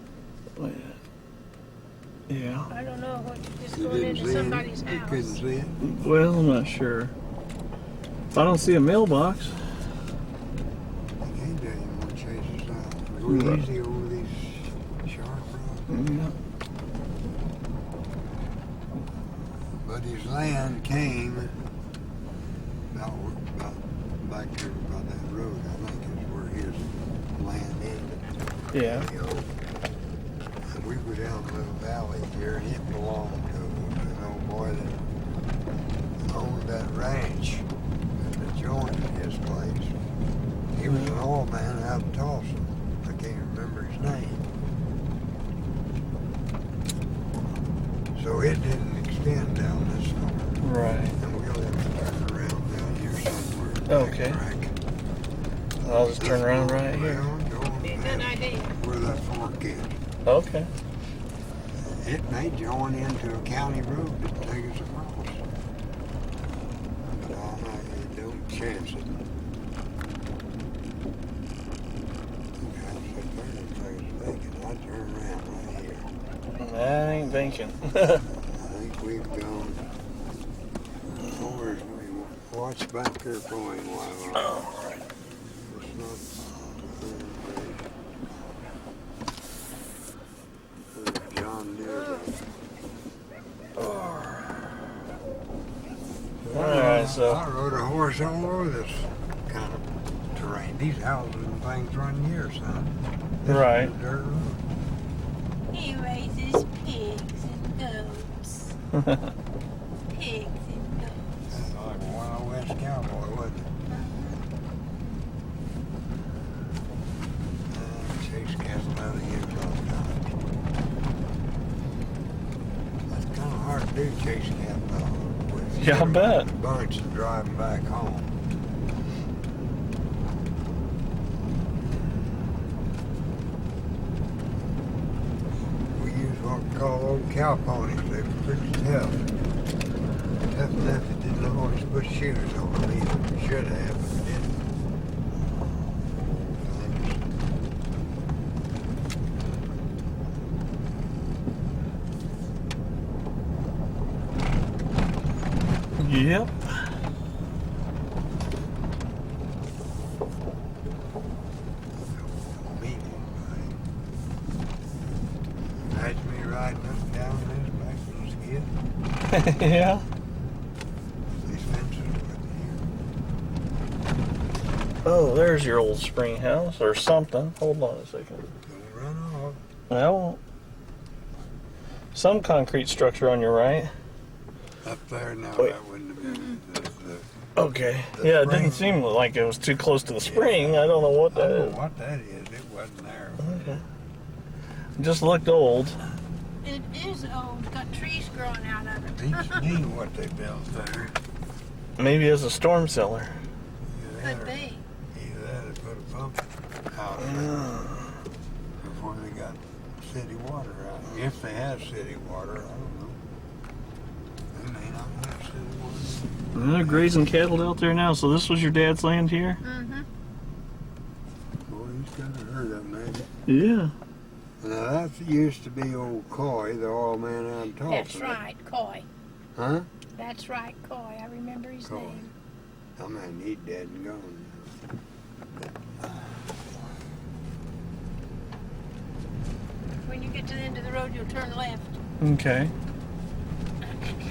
Yeah. I don't know what you're just You going didn't into see somebody's it? You couldn't house. see it? Well, I'm not sure. I don't see a mailbox. I can't tell you more chases out. Go Right. easy over these sharp rocks. Yeah. But his land came about back there by that road. I think is where his land ended. Yeah. You know. And we go down a little valley here, and it belonged to an old boy that owned that ranch that joined his place. He was an oil man out of Tulsa. I can't remember his name. So it didn't extend down this far. Right. And we'll have to turn around down here somewhere. Okay. Backtrack. I'll just turn around right here. Around, go on Be a good past idea. where that fork is. Okay. It may join into a county road that takes us across. But I don't chance it. I turn around right here. That ain't vacant. I think we've gone. Where's we watch back there for a while. It's not. John Deere. Alright, so. I rode a horse all over this kind of terrain. These houses and things run here, son. This Right. is a dirt road. He raises pigs and goats. Pigs and goats. That's like a Wild West cowboy, wasn't it? Chase cattle out of here sometimes. That's kind of hard to do, chase cattle out. Yeah, I bet. Bunch and driving back home. We use what we call old cow ponies. They were pretty tough. Tough enough that didn't always put shoes on them either. Should have, but didn't. Yep. catch me riding up down this back of the skid. Yeah. These fences wasn't here. Oh, there's your old spring house or something. Hold on a second. Don't run off. I won't. Some concrete structure on your right. Up there, no, Wait. that wouldn't have been Okay. The Yeah, it spring. didn't seem like it was too close to the spring. I don't know what I that don't know is. what that is. It wasn't there. Okay. It just looked old. It is old. Got trees growing out of it. Beats me what they built there. Maybe as a storm cellar. Either Could that or- be. Either that or put a pump out there before they got city water out. If they had city water, I don't know. They may not have city water. And they're grazing cattle out there now. So this was your dad's land here? Mm-hmm. Boy, he's got a herd of them, ain't Yeah. he? Now that used to be old Coy, the oil man I'm talking That's right, Coy. Huh? That's right, Coy. I remember his Coy. name. I mean, he's dead and gone now. When you get to the end of the road, you'll turn left. Okay.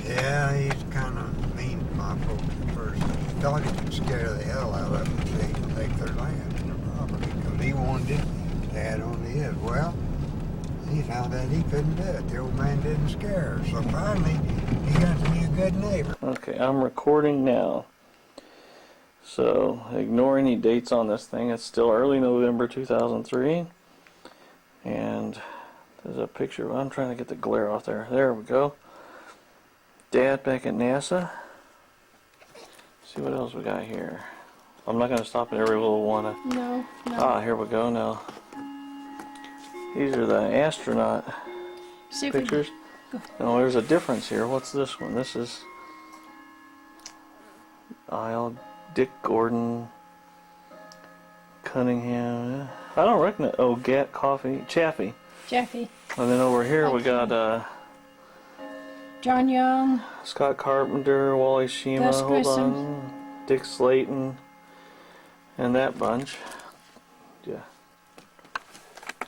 Yeah, he's kind of mean to my folks at first. He thought he could scare the hell out of them so he could take their land and their property because he wanted it to add on to his. Well, he found out he couldn't do it. The old man didn't scare her. So finally, he got to be a good neighbor. Okay, I'm recording now. So ignore any dates on this thing. It's still early November 2003. And there's a picture. I'm trying to get the glare off there. There we go. Dad back at NASA. See what else we got here. I'm not going to stop at every little one. No, no. Ah, here we go now. These are the astronaut See if we- pictures. No, there's a difference here. What's this one? This is Isle, Dick Gordon, Cunningham. I don't recognize. Oh, Gat Coffee, Chaffee. Jeffy. And then over here we got John Young. Scott Carpenter, Wally Shima. Gus Hold Grissom. on, Dick Slayton, and that bunch. Yeah.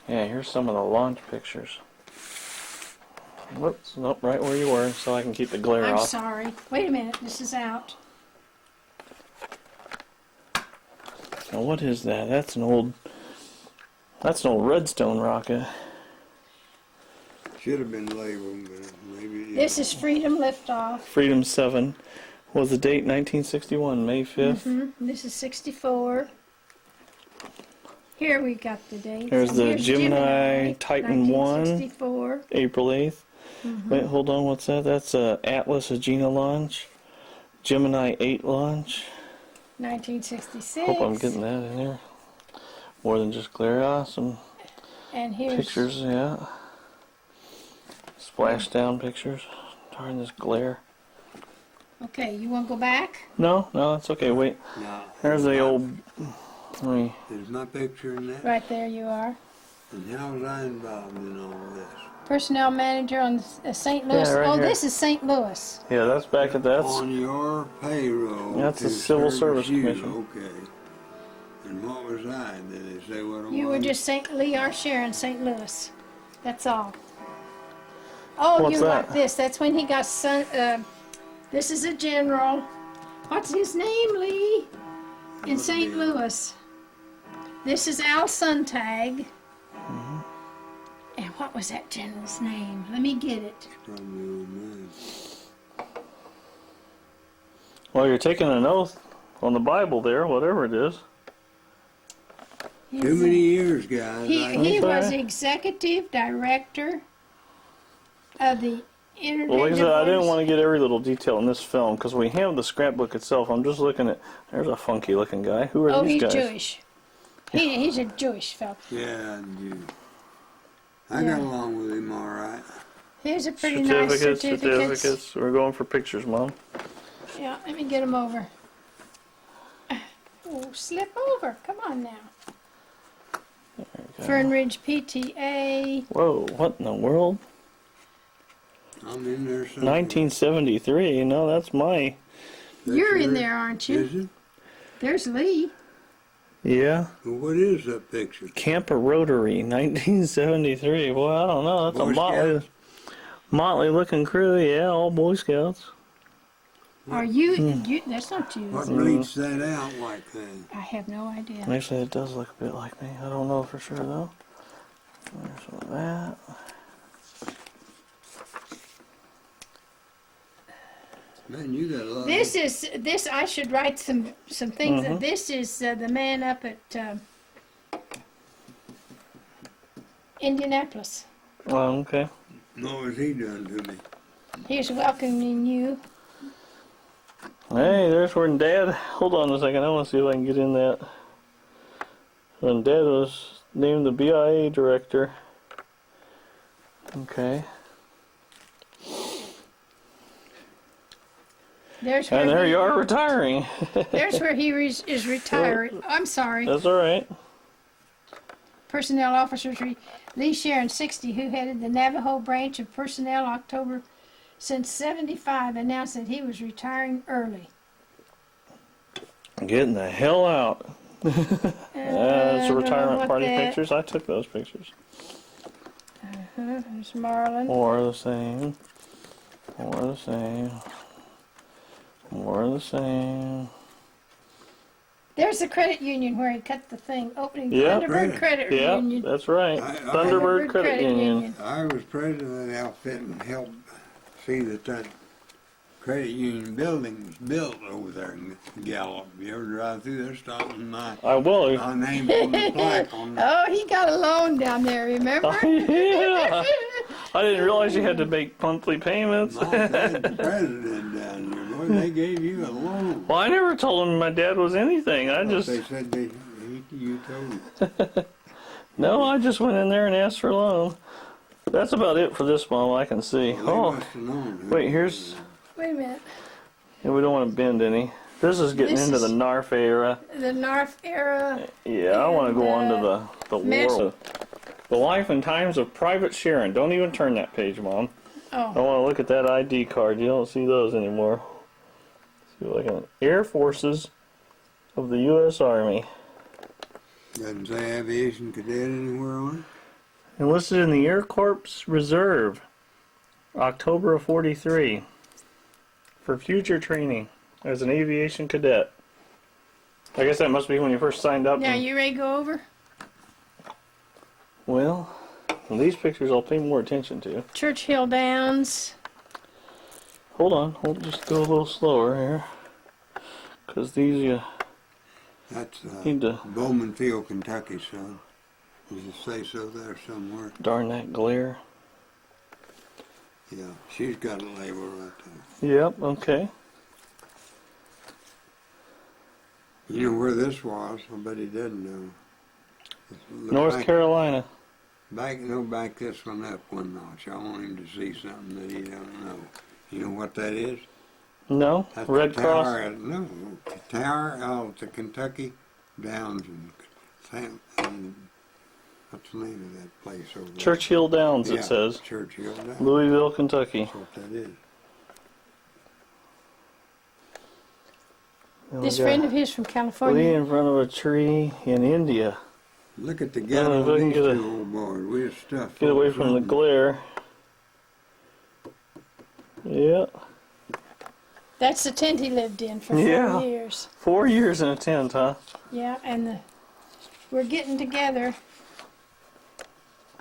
Yeah, here's some of the launch pictures. Whoops, nope, right where you were, so I can keep the glare I'm off. sorry. Wait a minute. This is out. Now what is that? That's an old Redstone rocket. Should have been labeled, but maybe it This is Freedom Liftoff. Freedom 7 was the date 1961, May 5th. This is 64. Here we got the dates. There's And the here's Gemini Titan 1. 1964. April 8th. Wait, hold on, what's that? That's Atlas Agena launch. Gemini 8 launch. 1966. Hope I'm getting that in there. More than just glare. Awesome. And here's Pictures, yeah. Splashdown pictures. Darn this glare. Okay, you want to go back? No, that's okay. Wait. No. There's the old. Let me. Is my picture in that? Right there you are. And how was I involved in all this? Personnel manager on St. Louis. right Oh, here. this is St. Louis. Yeah, that's back at that's. On your payroll. That's the to Civil Service you. Commission. Okay. And what was I? Did they say what I You were was? just Lee R. Shearin, St. Louis. That's all. Oh, What's you that? like this. That's when he got this is a general. What's his name, Lee? In St. Louis. This is Al Sontag. And what was that general's name? Let me get it. Probably old man. Well, you're taking an oath on the Bible there, whatever it is. Too many years, guys. He Okay. was executive director of the Internet. Well, like I said, I didn't want to get every little detail in this film because we have the scrapbook itself. I'm just looking at. There's a funky looking guy. Who are Oh, these he's guys? Jewish. He's a Jewish fellow. Yeah, I Yeah. got along with him all right. Here's a pretty nice certificates. We're going for pictures, Mom. Yeah, let me get him over. Oh, slip over. Come on now. Fern Ridge PTA. Whoa, what in the world? I'm in there somewhere. 1973. No, that's my. That's You're in yours? there, aren't you? Is it? There's Lee. Yeah. Well, what is that picture? Camper Rotary, 1973. Boy, I don't know. That's Boy a Scouts? motley looking crew. Yeah, all Boy Scouts. Are you? That's not you. What Is it? bleeds that out like that? I have no idea. Actually, it does look a bit like me. I don't know for sure though. There's some of that. Man, you got a lot. This. I should write some things. Mhm. This is the man up at Indianapolis. Oh, okay. What has he done to me? He's welcoming you. Hey, there's when Dad. Hold on a second. I want to see if I can get in that. When Dad was named the BIA director. Okay. There's where And there he, you are retiring. There's where he is retired. I'm sorry. That's all right. Personnel officers Lee Shearin, 60, who headed the Navajo branch of personnel October since 75, announced that he was retiring early. Getting the hell out. That's I the don't know retirement what party that- pictures. I took those pictures. There's Marlon. More of the same. More of the same. More of the same. There's the credit union where he cut the thing, opening Yeah. Thunderbird Credit Yeah, Union. that's right. Thunderbird Thunderbird Credit Union. I was president of the outfit and helped see that credit union building was built over there in Gallup. You ever drive through there, stop and my I will. name on the plaque on the Oh, he got a loan down there, remember? Yeah. I didn't realize you had to make monthly payments. my dad's president down there. Boy, they gave you a loan. Well, I never told him my dad was anything. I They just said you told them. no. I just went in there and asked for a loan. That's about it for this mom. I can see. Well, they Oh, must have known who wait. it Here's. was. Wait a minute. And we don't want to bend any. This is getting This into is- the NARF era. The Narf era. Yeah, I want to go on to the Miss- war. The life and times of Private Shearin. Don't even turn that page, Mom. I Oh, want to look at that ID card. You don't see those anymore. See what I can. Air Forces of the U.S. Army. Doesn't say aviation cadet anywhere on Enlisted in the Air Corps Reserve. October of 43. For future training as an aviation cadet. I guess that must be when you first signed up. now you ready to go over? Well, these pictures I'll pay more attention to. Churchill Downs. Hold on, we'll just go a little slower here. Because these you it. That's need to Bowman Field, Kentucky, son. Does it say so there somewhere? darn that glare. Yeah, she's got a label right there. Yep, okay. You know where this was? I bet he doesn't know. Look North back, Carolina. Back this one up one notch. I want him to see something that he don't know. You know what that is? No? That's Red the Cross? tower no, the tower out at the Kentucky Downs and what's the name of that place over there? Churchill Downs, Yeah, it says. Churchill Downs. Louisville, Kentucky. That's what that is. And This we got friend of his from Lee California. in front of a tree in India. Look at the if gallon I of can these get a- two old boys. We have stuff. Get away from the glare. Yeah. That's the tent he lived in for 4 Yeah. years. 4 years in a tent, huh? Yeah, and we're getting together.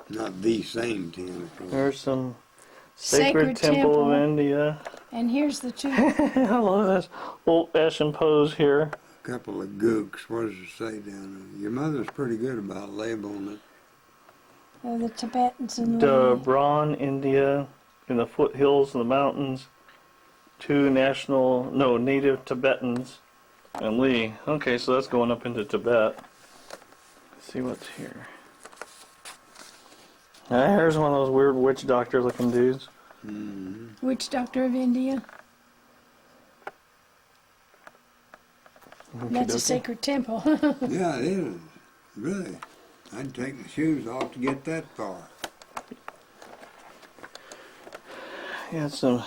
Not the same tent. There's some Sacred Temple of India. And here's the two. I love this old fashioned pose here. A couple of gooks. What does it say down there? Your mother's pretty good about labeling it. The Tibetans and the Dabron, India, in the foothills of the mountains. Two native Tibetans and Lee. Okay, so that's going up into Tibet. Let's see what's here. Here's one of those weird witch doctor looking dudes. Mm-hmm. Witch Doctor of India. That's a Okey-dokey. sacred temple. Yeah, it is. Really. I'd take my shoes off to get that far. Yeah, some.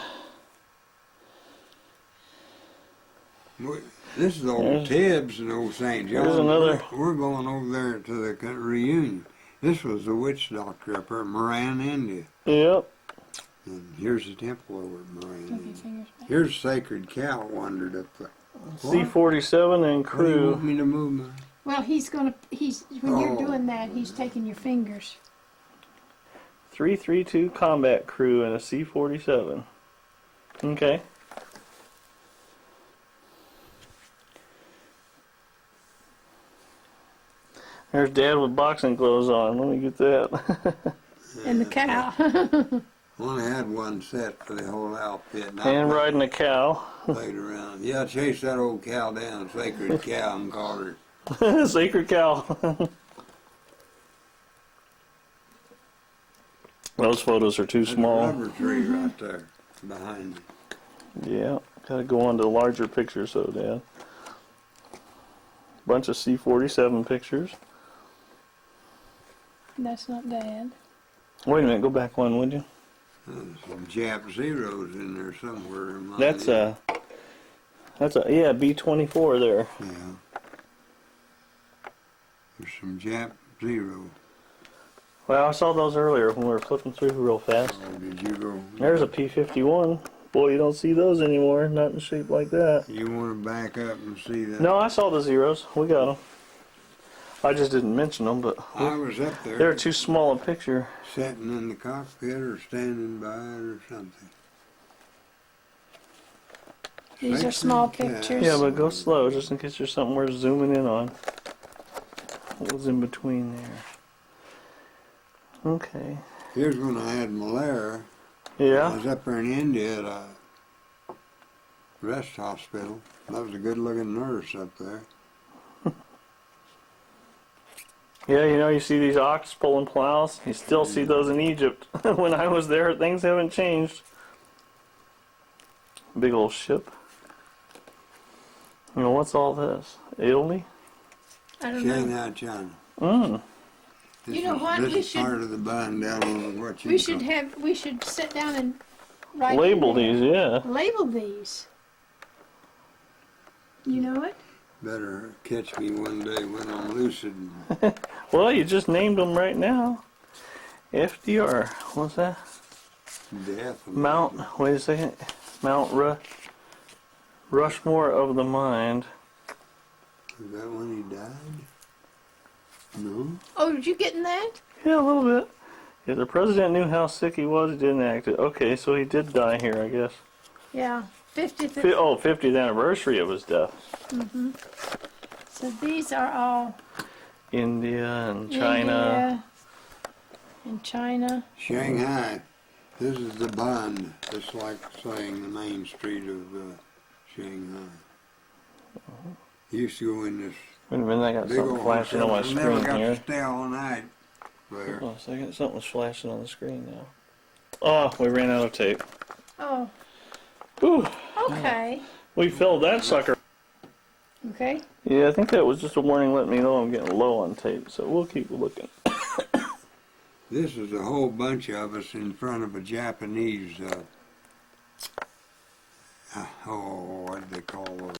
What- This is old Tibbs and old St. John. Here's another. We're going over there to the reunion. This was the witch doctor up there in Moran, India. Yep. And here's the temple over at Moran, Move your India. fingers back. Here's Sacred Cow wandered up there. C-47 and What do you want crew. me to move mine? Well, when you're Oh. doing that, he's taking your fingers. 332 combat crew and a C-47. Okay. There's Dad with boxing gloves on. Let me get that. And the cow. Only had one set for the whole outfit. And riding a cow. Played around. Yeah, chase that old cow down, Sacred Cow, and call her. Sacred cow. Those photos are too There's a small. rubber tree right there behind me. Yeah, gotta go on to larger pictures though, Dad. Bunch of C-47 pictures. That's not Dad. Wait a minute, go back one, would you? There's some Jap Zeros in there somewhere. In my That's head. yeah, B-24 there. Yeah. There's some Jap Zero. Well, I saw those earlier when we were flipping through real fast. Oh, did you go? There's a P-51. Boy, you don't see those anymore, not in shape like that. You want to back up and see that? No, I saw the Zeros. We got them. I just didn't mention them, but I was up there. they're too small a picture. Sitting in the cockpit or standing by it or something. These are small Sacred Cow. pictures. Yeah, but go slow, just in case there's something worth zooming in on. What was in between there? Okay. Here's when I had malaria. I Yeah. was up there in India at a rest hospital. That was a good-looking nurse up there. Yeah, you know, you see these ox pulling plows. You still see those in Egypt. When I was there, things haven't changed. Big old ship. You know, what's all this? Italy? I don't know. Shanghai, China. Mm. This You know is- what? This We is should- part of the bun down on what you We should call- we should sit down and write. Label in there. these, yeah. Label these. You know it? Better catch me one day when I'm lucid. Well, you just named them right now. FDR. What's that? Death. Mount, wait a second. Mount Rushmore of the Mind. Is that when he died? No. Oh, did you get in that? Yeah, a little bit. Yeah, the president knew how sick he was. He didn't act it. Okay, so he did die here, I guess. Yeah. 50th. 50th anniversary of his death. So these are all India and China. India and China. Shanghai. This is the bund. It's like saying the main street of Shanghai. Used to go in this Wait a minute, I got big something old flashing on my hotel. I never screen got here. to stay all night there. Hold on a second, something's flashing on the screen now. Oh, we ran out of tape. Oh, Whew, okay. we filled that sucker. Okay. Yeah, I think that was just a warning letting me know I'm getting low on tape, so we'll keep looking. This is a whole bunch of us in front of a Japanese, what do they call those?